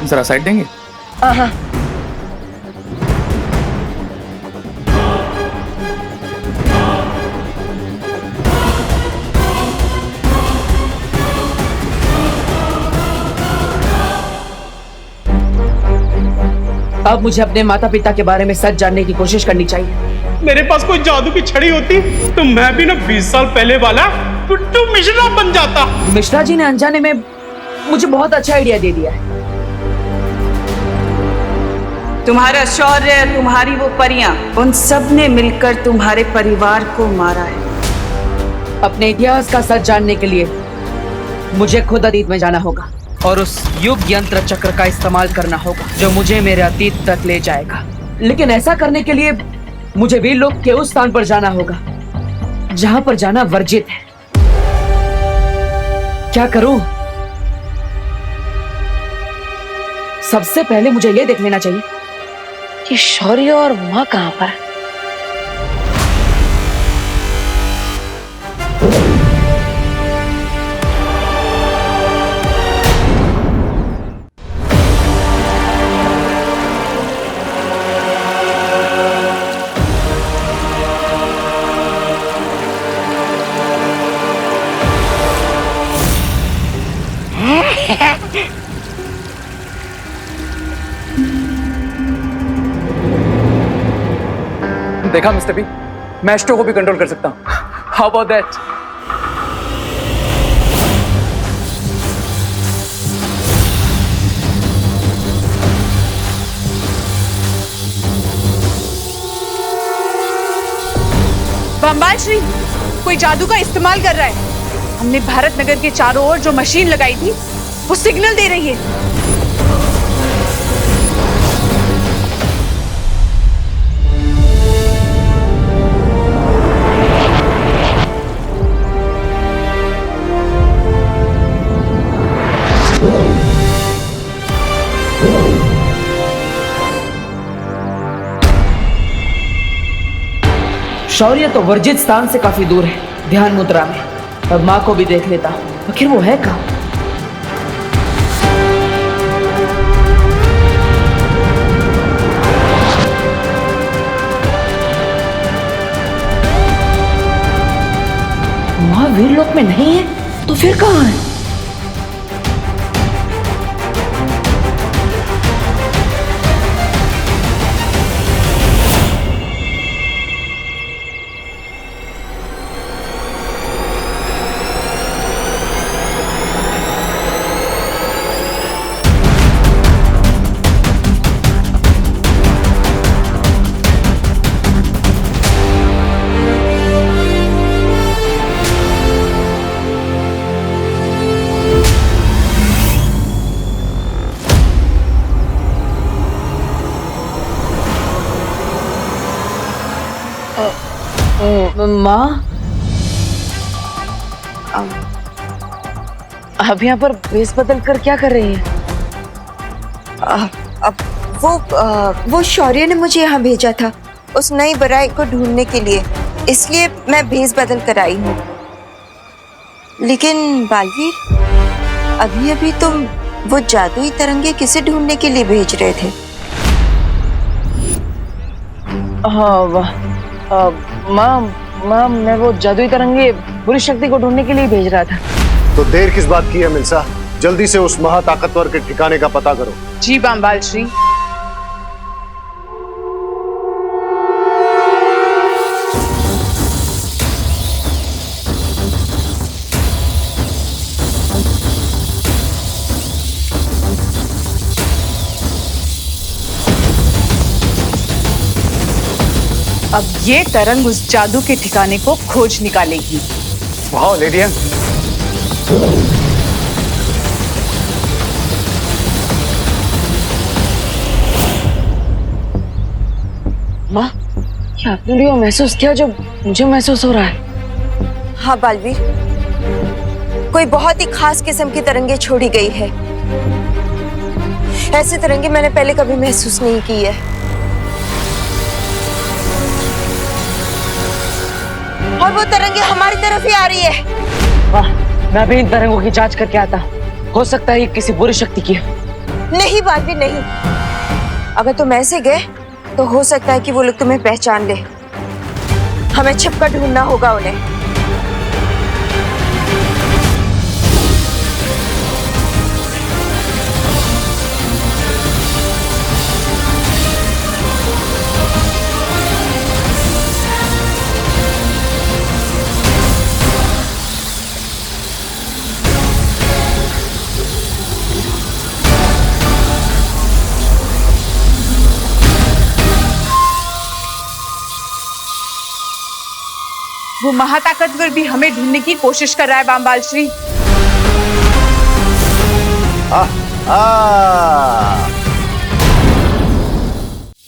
जरा साइड देंगे? हाँ। अब मुझे अपने माता पिता के बारे में सच जानने की कोशिश करनी चाहिए। मेरे पास कोई जादू की छड़ी होती तो मैं भी ना 20 साल पहले वाला टुट्टू मिश्रा बन जाता। मिश्रा जी ने अनजाने में मुझे बहुत अच्छा आइडिया दे दिया है। तुम्हारा शौर्य, तुम्हारी वो परियां, उन सब ने मिलकर तुम्हारे परिवार को मारा है। अपने इतिहास का सच जानने के लिए मुझे खुद अतीत में जाना होगा और उस युग यंत्र चक्र का इस्तेमाल करना होगा जो मुझे मेरे अतीत तक ले जाएगा। लेकिन ऐसा करने के लिए मुझे वीर लोक के उस स्थान पर जाना होगा जहां पर जाना वर्जित है। क्या करूं? सबसे पहले मुझे यह देख लेना चाहिए कि शौर्य और माँ कहाँ पर है। देखा मिस्टर बी, मैं एस्ट्रो को भी कंट्रोल कर सकता हूं। How about that? बम्बाल श्री कोई जादू का इस्तेमाल कर रहा है। हमने भारत नगर के चारों ओर जो मशीन लगाई थी वो सिग्नल दे रही है। शौर्य तो वर्जित स्थान से काफी दूर है, ध्यान मुद्रा में। अब माँ को भी देख लेता हूँ, आखिर वो है कहाँ? माँ वीर लोक में नहीं है तो फिर कहाँ है? माँ, आप यहाँ पर भेस बदल कर क्या कर रही हैं? अब वो शौर्य ने मुझे यहाँ भेजा था उस नई बुराई को ढूंढने के लिए, इसलिए मैं भेस बदल कर आई हूँ। लेकिन बालवीर, अभी अभी तुम वो जादुई तरंगे किसे ढूंढने के लिए भेज रहे थे? माँ मैं वो जादुई तरंगे बुरी शक्ति को ढूंढने के लिए भेज रहा था। तो देर किस बात की है मिल्सा? जल्दी से उस महाताकतवर के ठिकाने का पता करो। जी बामबाल श्री। अब ये तरंग उस जादू के ठिकाने को खोज निकालेगी। वाह लेडिया, माँ, क्या आपने भी वो महसूस किया जो मुझे महसूस हो रहा है? हाँ बालवीर, कोई बहुत ही खास किस्म की तरंगे छोड़ी गई है। ऐसी तरंगे मैंने पहले कभी महसूस नहीं की है। और वो तरंगे हमारी तरफ ही आ रही है। वाह, मैं भी इन तरंगों की जांच करके आता। हो सकता है ये किसी बुरी शक्ति की है। नहीं बालवीर नहीं, अगर तुम ऐसे गए तो हो सकता है कि वो लोग तुम्हें पहचान ले। हमें छिपकर ढूंढना होगा उन्हें। वो महाताकतवर भी हमें ढूंढने की कोशिश कर रहा है बामबाल श्री।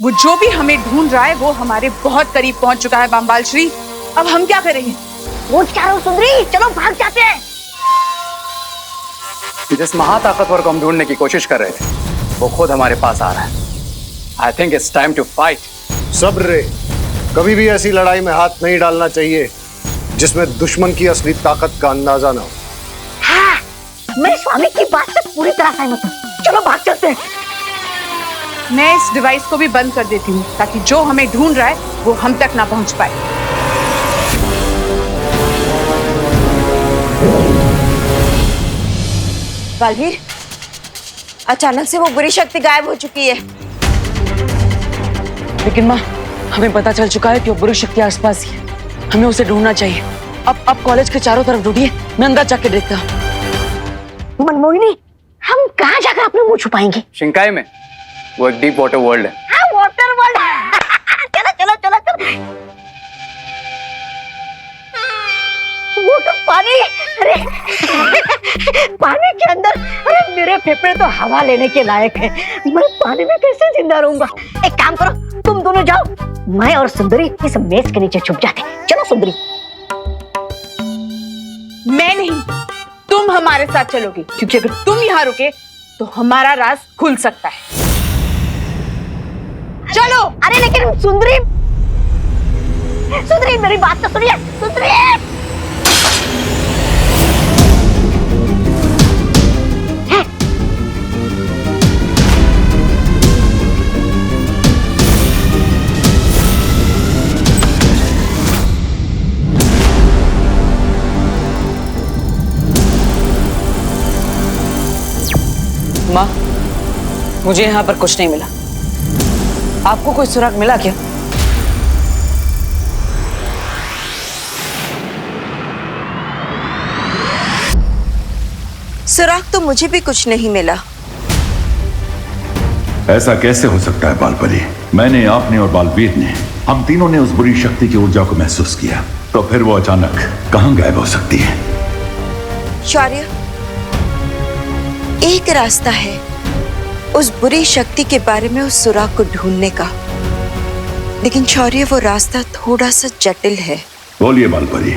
वो जो भी हमें ढूंढ रहा है वो हमारे बहुत करीब पहुंच चुका है बामबाल श्री। अब हम क्या करेंगे? वो क्या हो सुंदरी, चलो भाग जाते हैं। जिस महाताकतवर को हम ढूंढने की कोशिश कर रहे थे वो खुद हमारे पास आ रहा है। I think it's time to fight. सब्र रे, कभी भी ऐसी लड़ाई में हाथ नहीं डालना चाहिए जिसमें दुश्मन की असली ताकत का अंदाजा ना हो। हाँ, मैं स्वामी की बात से पूरी तरह सहमत हूँ। चलो भाग चलते हैं। मैं इस डिवाइस को भी बंद कर देती हूँ ताकि जो हमें ढूंढ रहा है वो हम तक ना पहुंच पाए। बालवीर, अचानक से वो बुरी शक्ति गायब हो चुकी है। लेकिन माँ, हमें पता चल चुका है कि वो बुरी शक्ति आसपास ही है। हमें उसे ढूंढना चाहिए। अब कॉलेज के चारों तरफ ढूंढिए, मैं अंदर जाके देखता हूँ। मनमोहिनी, हम कहाँ जाकर अपने मुंह छुपाएंगे? शिंकाई में वो एक डीप वाटर वर्ल्ड है। हाँ, वाटर वर्ल्ड। चलो चलो चलो चलो। वो तो पानी, अरे पानी के अंदर, अरे मेरे फेफड़े तो हवा लेने के लायक है। मैं पानी में कैसे जिंदा रहूंगा? एक काम करो, तुम दोनों जाओ, मैं और सुंदरी इस मेज के नीचे छुप जाते। चलो सुंदरी। मैं नहीं, तुम हमारे साथ चलोगे, क्योंकि अगर तुम यहाँ रुके तो हमारा राज खुल सकता है। चलो। अरे लेकिन सुंदरी, सुंदरी मेरी बात तो सुनिए। सुंदरी, माँ, मुझे यहाँ पर कुछ नहीं मिला। आपको कोई सुराग मिला क्या? सुराग तो मुझे भी कुछ नहीं मिला। ऐसा कैसे हो सकता है बालपरी? मैंने, आपने और बालवीर ने, हम तीनों ने उस बुरी शक्ति की ऊर्जा को महसूस किया, तो फिर वो अचानक कहां गायब हो सकती है? शौर्य, एक रास्ता है उस बुरी शक्ति के बारे में उस सुराग को ढूंढने का, लेकिन शौर्य वो रास्ता थोड़ा सा जटिल है। बोलिए बालपरी।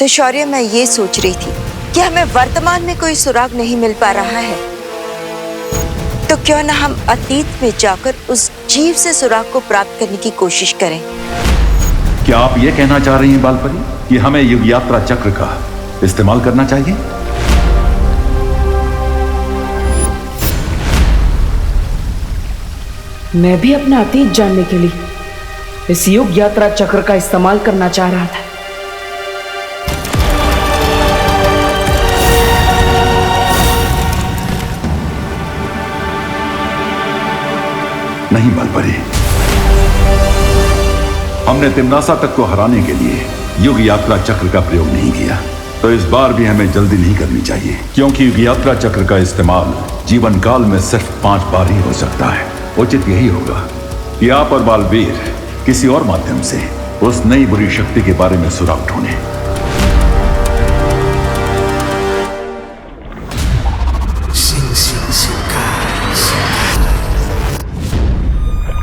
तो शौर्य, मैं ये सोच रही थी कि हमें वर्तमान में कोई सुराग नहीं मिल पा रहा है, तो क्यों ना हम अतीत में जाकर उस जीव से सुराग को प्राप्त करने की कोशिश करें। क्या आप ये कहना चाह रही हैं बालपरी कि हमें युग यात्रा चक्र का इस्तेमाल करना चाहिए? मैं भी अपना अतीत जानने के लिए इस युग यात्रा चक्र का इस्तेमाल करना चाह रहा था। नहीं बालपरी, हमने तिम्नासा तक को हराने के लिए युग यात्रा चक्र का प्रयोग नहीं किया, तो इस बार भी हमें जल्दी नहीं करनी चाहिए, क्योंकि युग यात्रा चक्र का इस्तेमाल जीवन काल में सिर्फ 5 बार ही हो सकता है। उचित यही होगा कि आप और बालवीर किसी और माध्यम से उस नई बुरी शक्ति के बारे में सुराग ढूंढें।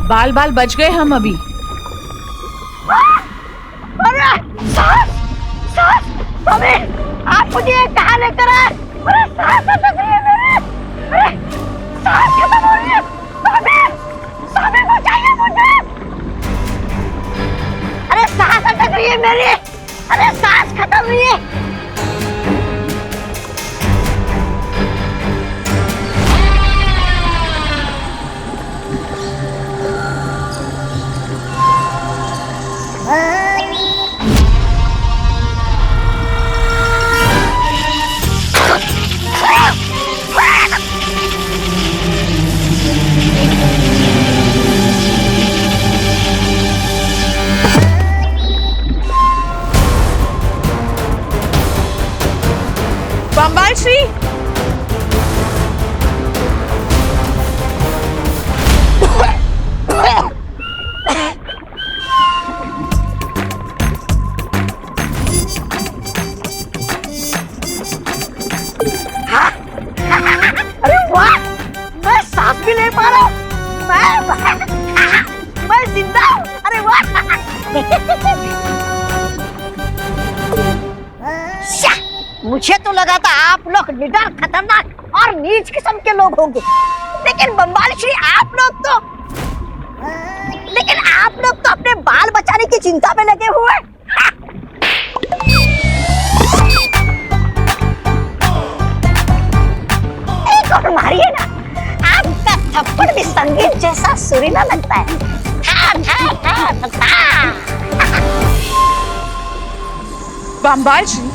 बाल बाल बच गए हम अभी। अरे सास, सास, स्वामी, आप मुझे कहाँ लेकर आए? अरे सास अटक रही है मेरी, अरे सास खत्म हो रही है, स्वामी, स्वामी बचाइए मुझे। अरे सास अटक रही है मेरी, अरे सास खत्म रही है। बम्बाल श्री, अरे वाह, मैं सांस भी ले पा रहा हूँ, मैं जिंदा हूँ, अरे वाह। मुझे तो लगा था आप लोग निडर, खतरनाक और नीच किस्म के लोग होंगे, लेकिन बम्बाल श्री आप लोग तो अपने बाल बचाने की चिंता में लगे हुए। एक और मारिए ना, आपका थप्पड़ भी संगीत जैसा सुरीला लगता है। बम्बाल श्री,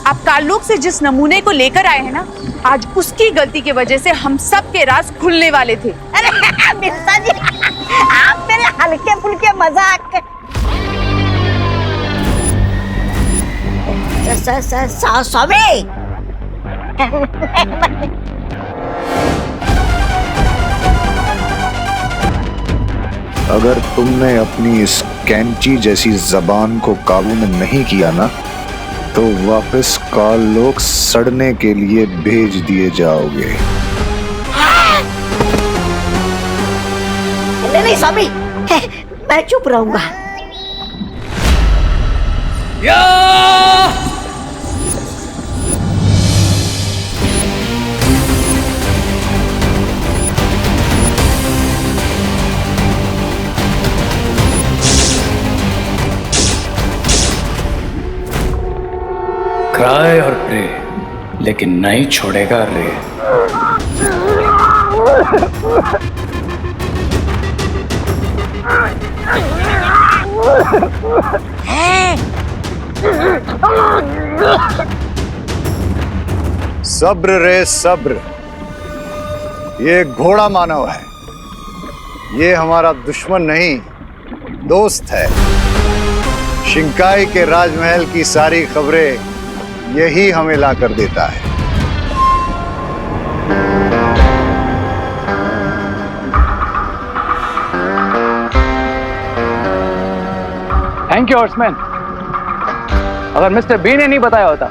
आप काललोक से जिस नमूने को लेकर आए हैं ना, आज उसकी गलती की वजह से हम सब के राज खुलने वाले थे। अरे मिर्जा जी, आप मेरे हल्के फुल्के मजाक स्वामी। अगर तुमने अपनी इस कैंची जैसी जबान को काबू में नहीं किया ना, तो वापस काललोक सड़ने के लिए भेज दिए जाओगे। नहीं स्वामी, मैं चुप रहूंगा। क्राई और प्रे, लेकिन नहीं छोड़ेगा रे। सब्र रे सब्र, ये घोड़ा मानव है, ये हमारा दुश्मन नहीं दोस्त है। शिंकाई के राजमहल की सारी खबरें यही हमें ला कर देता है। Thank you horseman. अगर मिस्टर बी ने नहीं बताया होता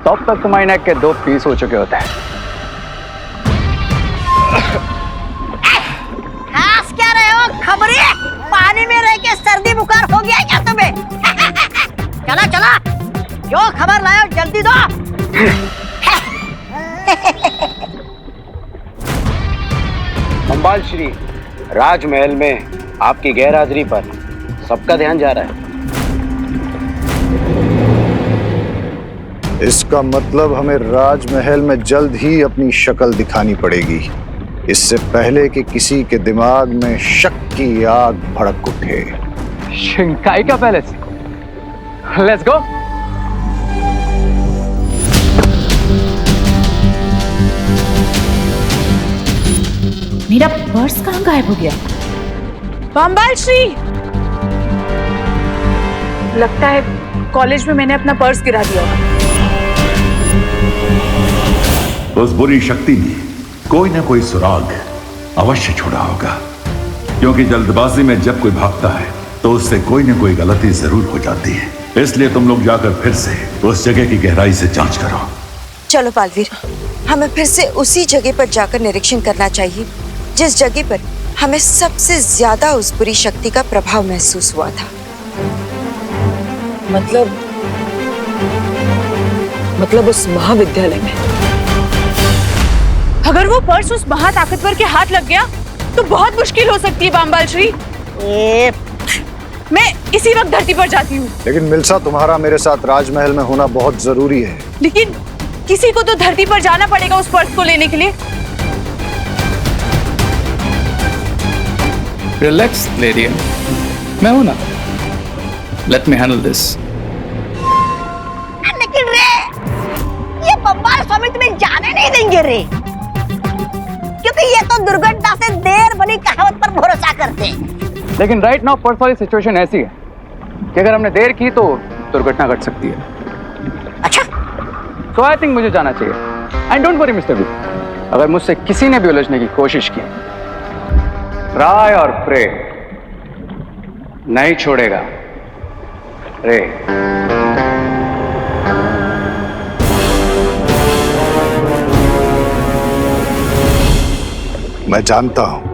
तब तक तुम्हारी नेक के 2 पीस हो चुके होते हैं। खास क्या रहे हो खबरी? पानी में रह के सर्दी बुखार हो गया क्या तुम्हें? चला चला, जो खबर लाओ जल्दी दो। राजमहल में आपकी गैरहाजिरी पर सबका ध्यान जा रहा है। इसका मतलब हमें राजमहल में जल्द ही अपनी शक्ल दिखानी पड़ेगी, इससे पहले कि किसी के दिमाग में शक की आग भड़क उठे। शिंकाई का पैलेस, लेट्स गो। मेरा पर्स कहाँ गायब हो गया? बम्बाल श्री, लगता है कॉलेज में मैंने अपना पर्स गिरा दिया। उस बुरी शक्ति ने कोई ना कोई सुराग अवश्य छोड़ा होगा, क्योंकि जल्दबाजी में जब कोई भागता है तो उससे कोई ना कोई गलती जरूर हो जाती है। इसलिए तुम लोग जाकर फिर से उस जगह की गहराई से जांच करो। चलो बालवीर, हमें फिर से उसी जगह पर जाकर निरीक्षण करना चाहिए जिस जगह पर हमें सबसे ज्यादा उस बुरी शक्ति का प्रभाव महसूस हुआ था। मतलब उस महाविद्यालय में। अगर वो पर्स उस महाताकतवर के हाथ लग गया तो बहुत मुश्किल हो सकती है बामबाल श्री। मैं इसी वक्त धरती पर जाती हूँ। लेकिन मिल्सा, तुम्हारा मेरे साथ राजमहल में होना बहुत जरूरी है। लेकिन किसी को तो धरती पर जाना पड़ेगा उस पर्स को लेने के लिए। रिलैक्स लेडी, मैं हूं ना, लेट मी हैंडल दिस। लेकिन रे, ये बम्बाल स्वामी तुम्हें जाने नहीं देंगे रे, क्योंकि ये तो दुर्घटना से देर बनी कहावत पर भरोसा करते हैं। लेकिन राइट नाउ पर्स वाली सिचुएशन ऐसी है कि अगर हमने देर की तो दुर्घटना घट सकती है। अच्छा, सो आई थिंक मुझे जाना चाहिए। And don't worry mister V, अगर मुझसे किसी ने भी उलझने की कोशिश की, ट्राई और प्रे नहीं छोड़ेगा रे। मैं जानता हूं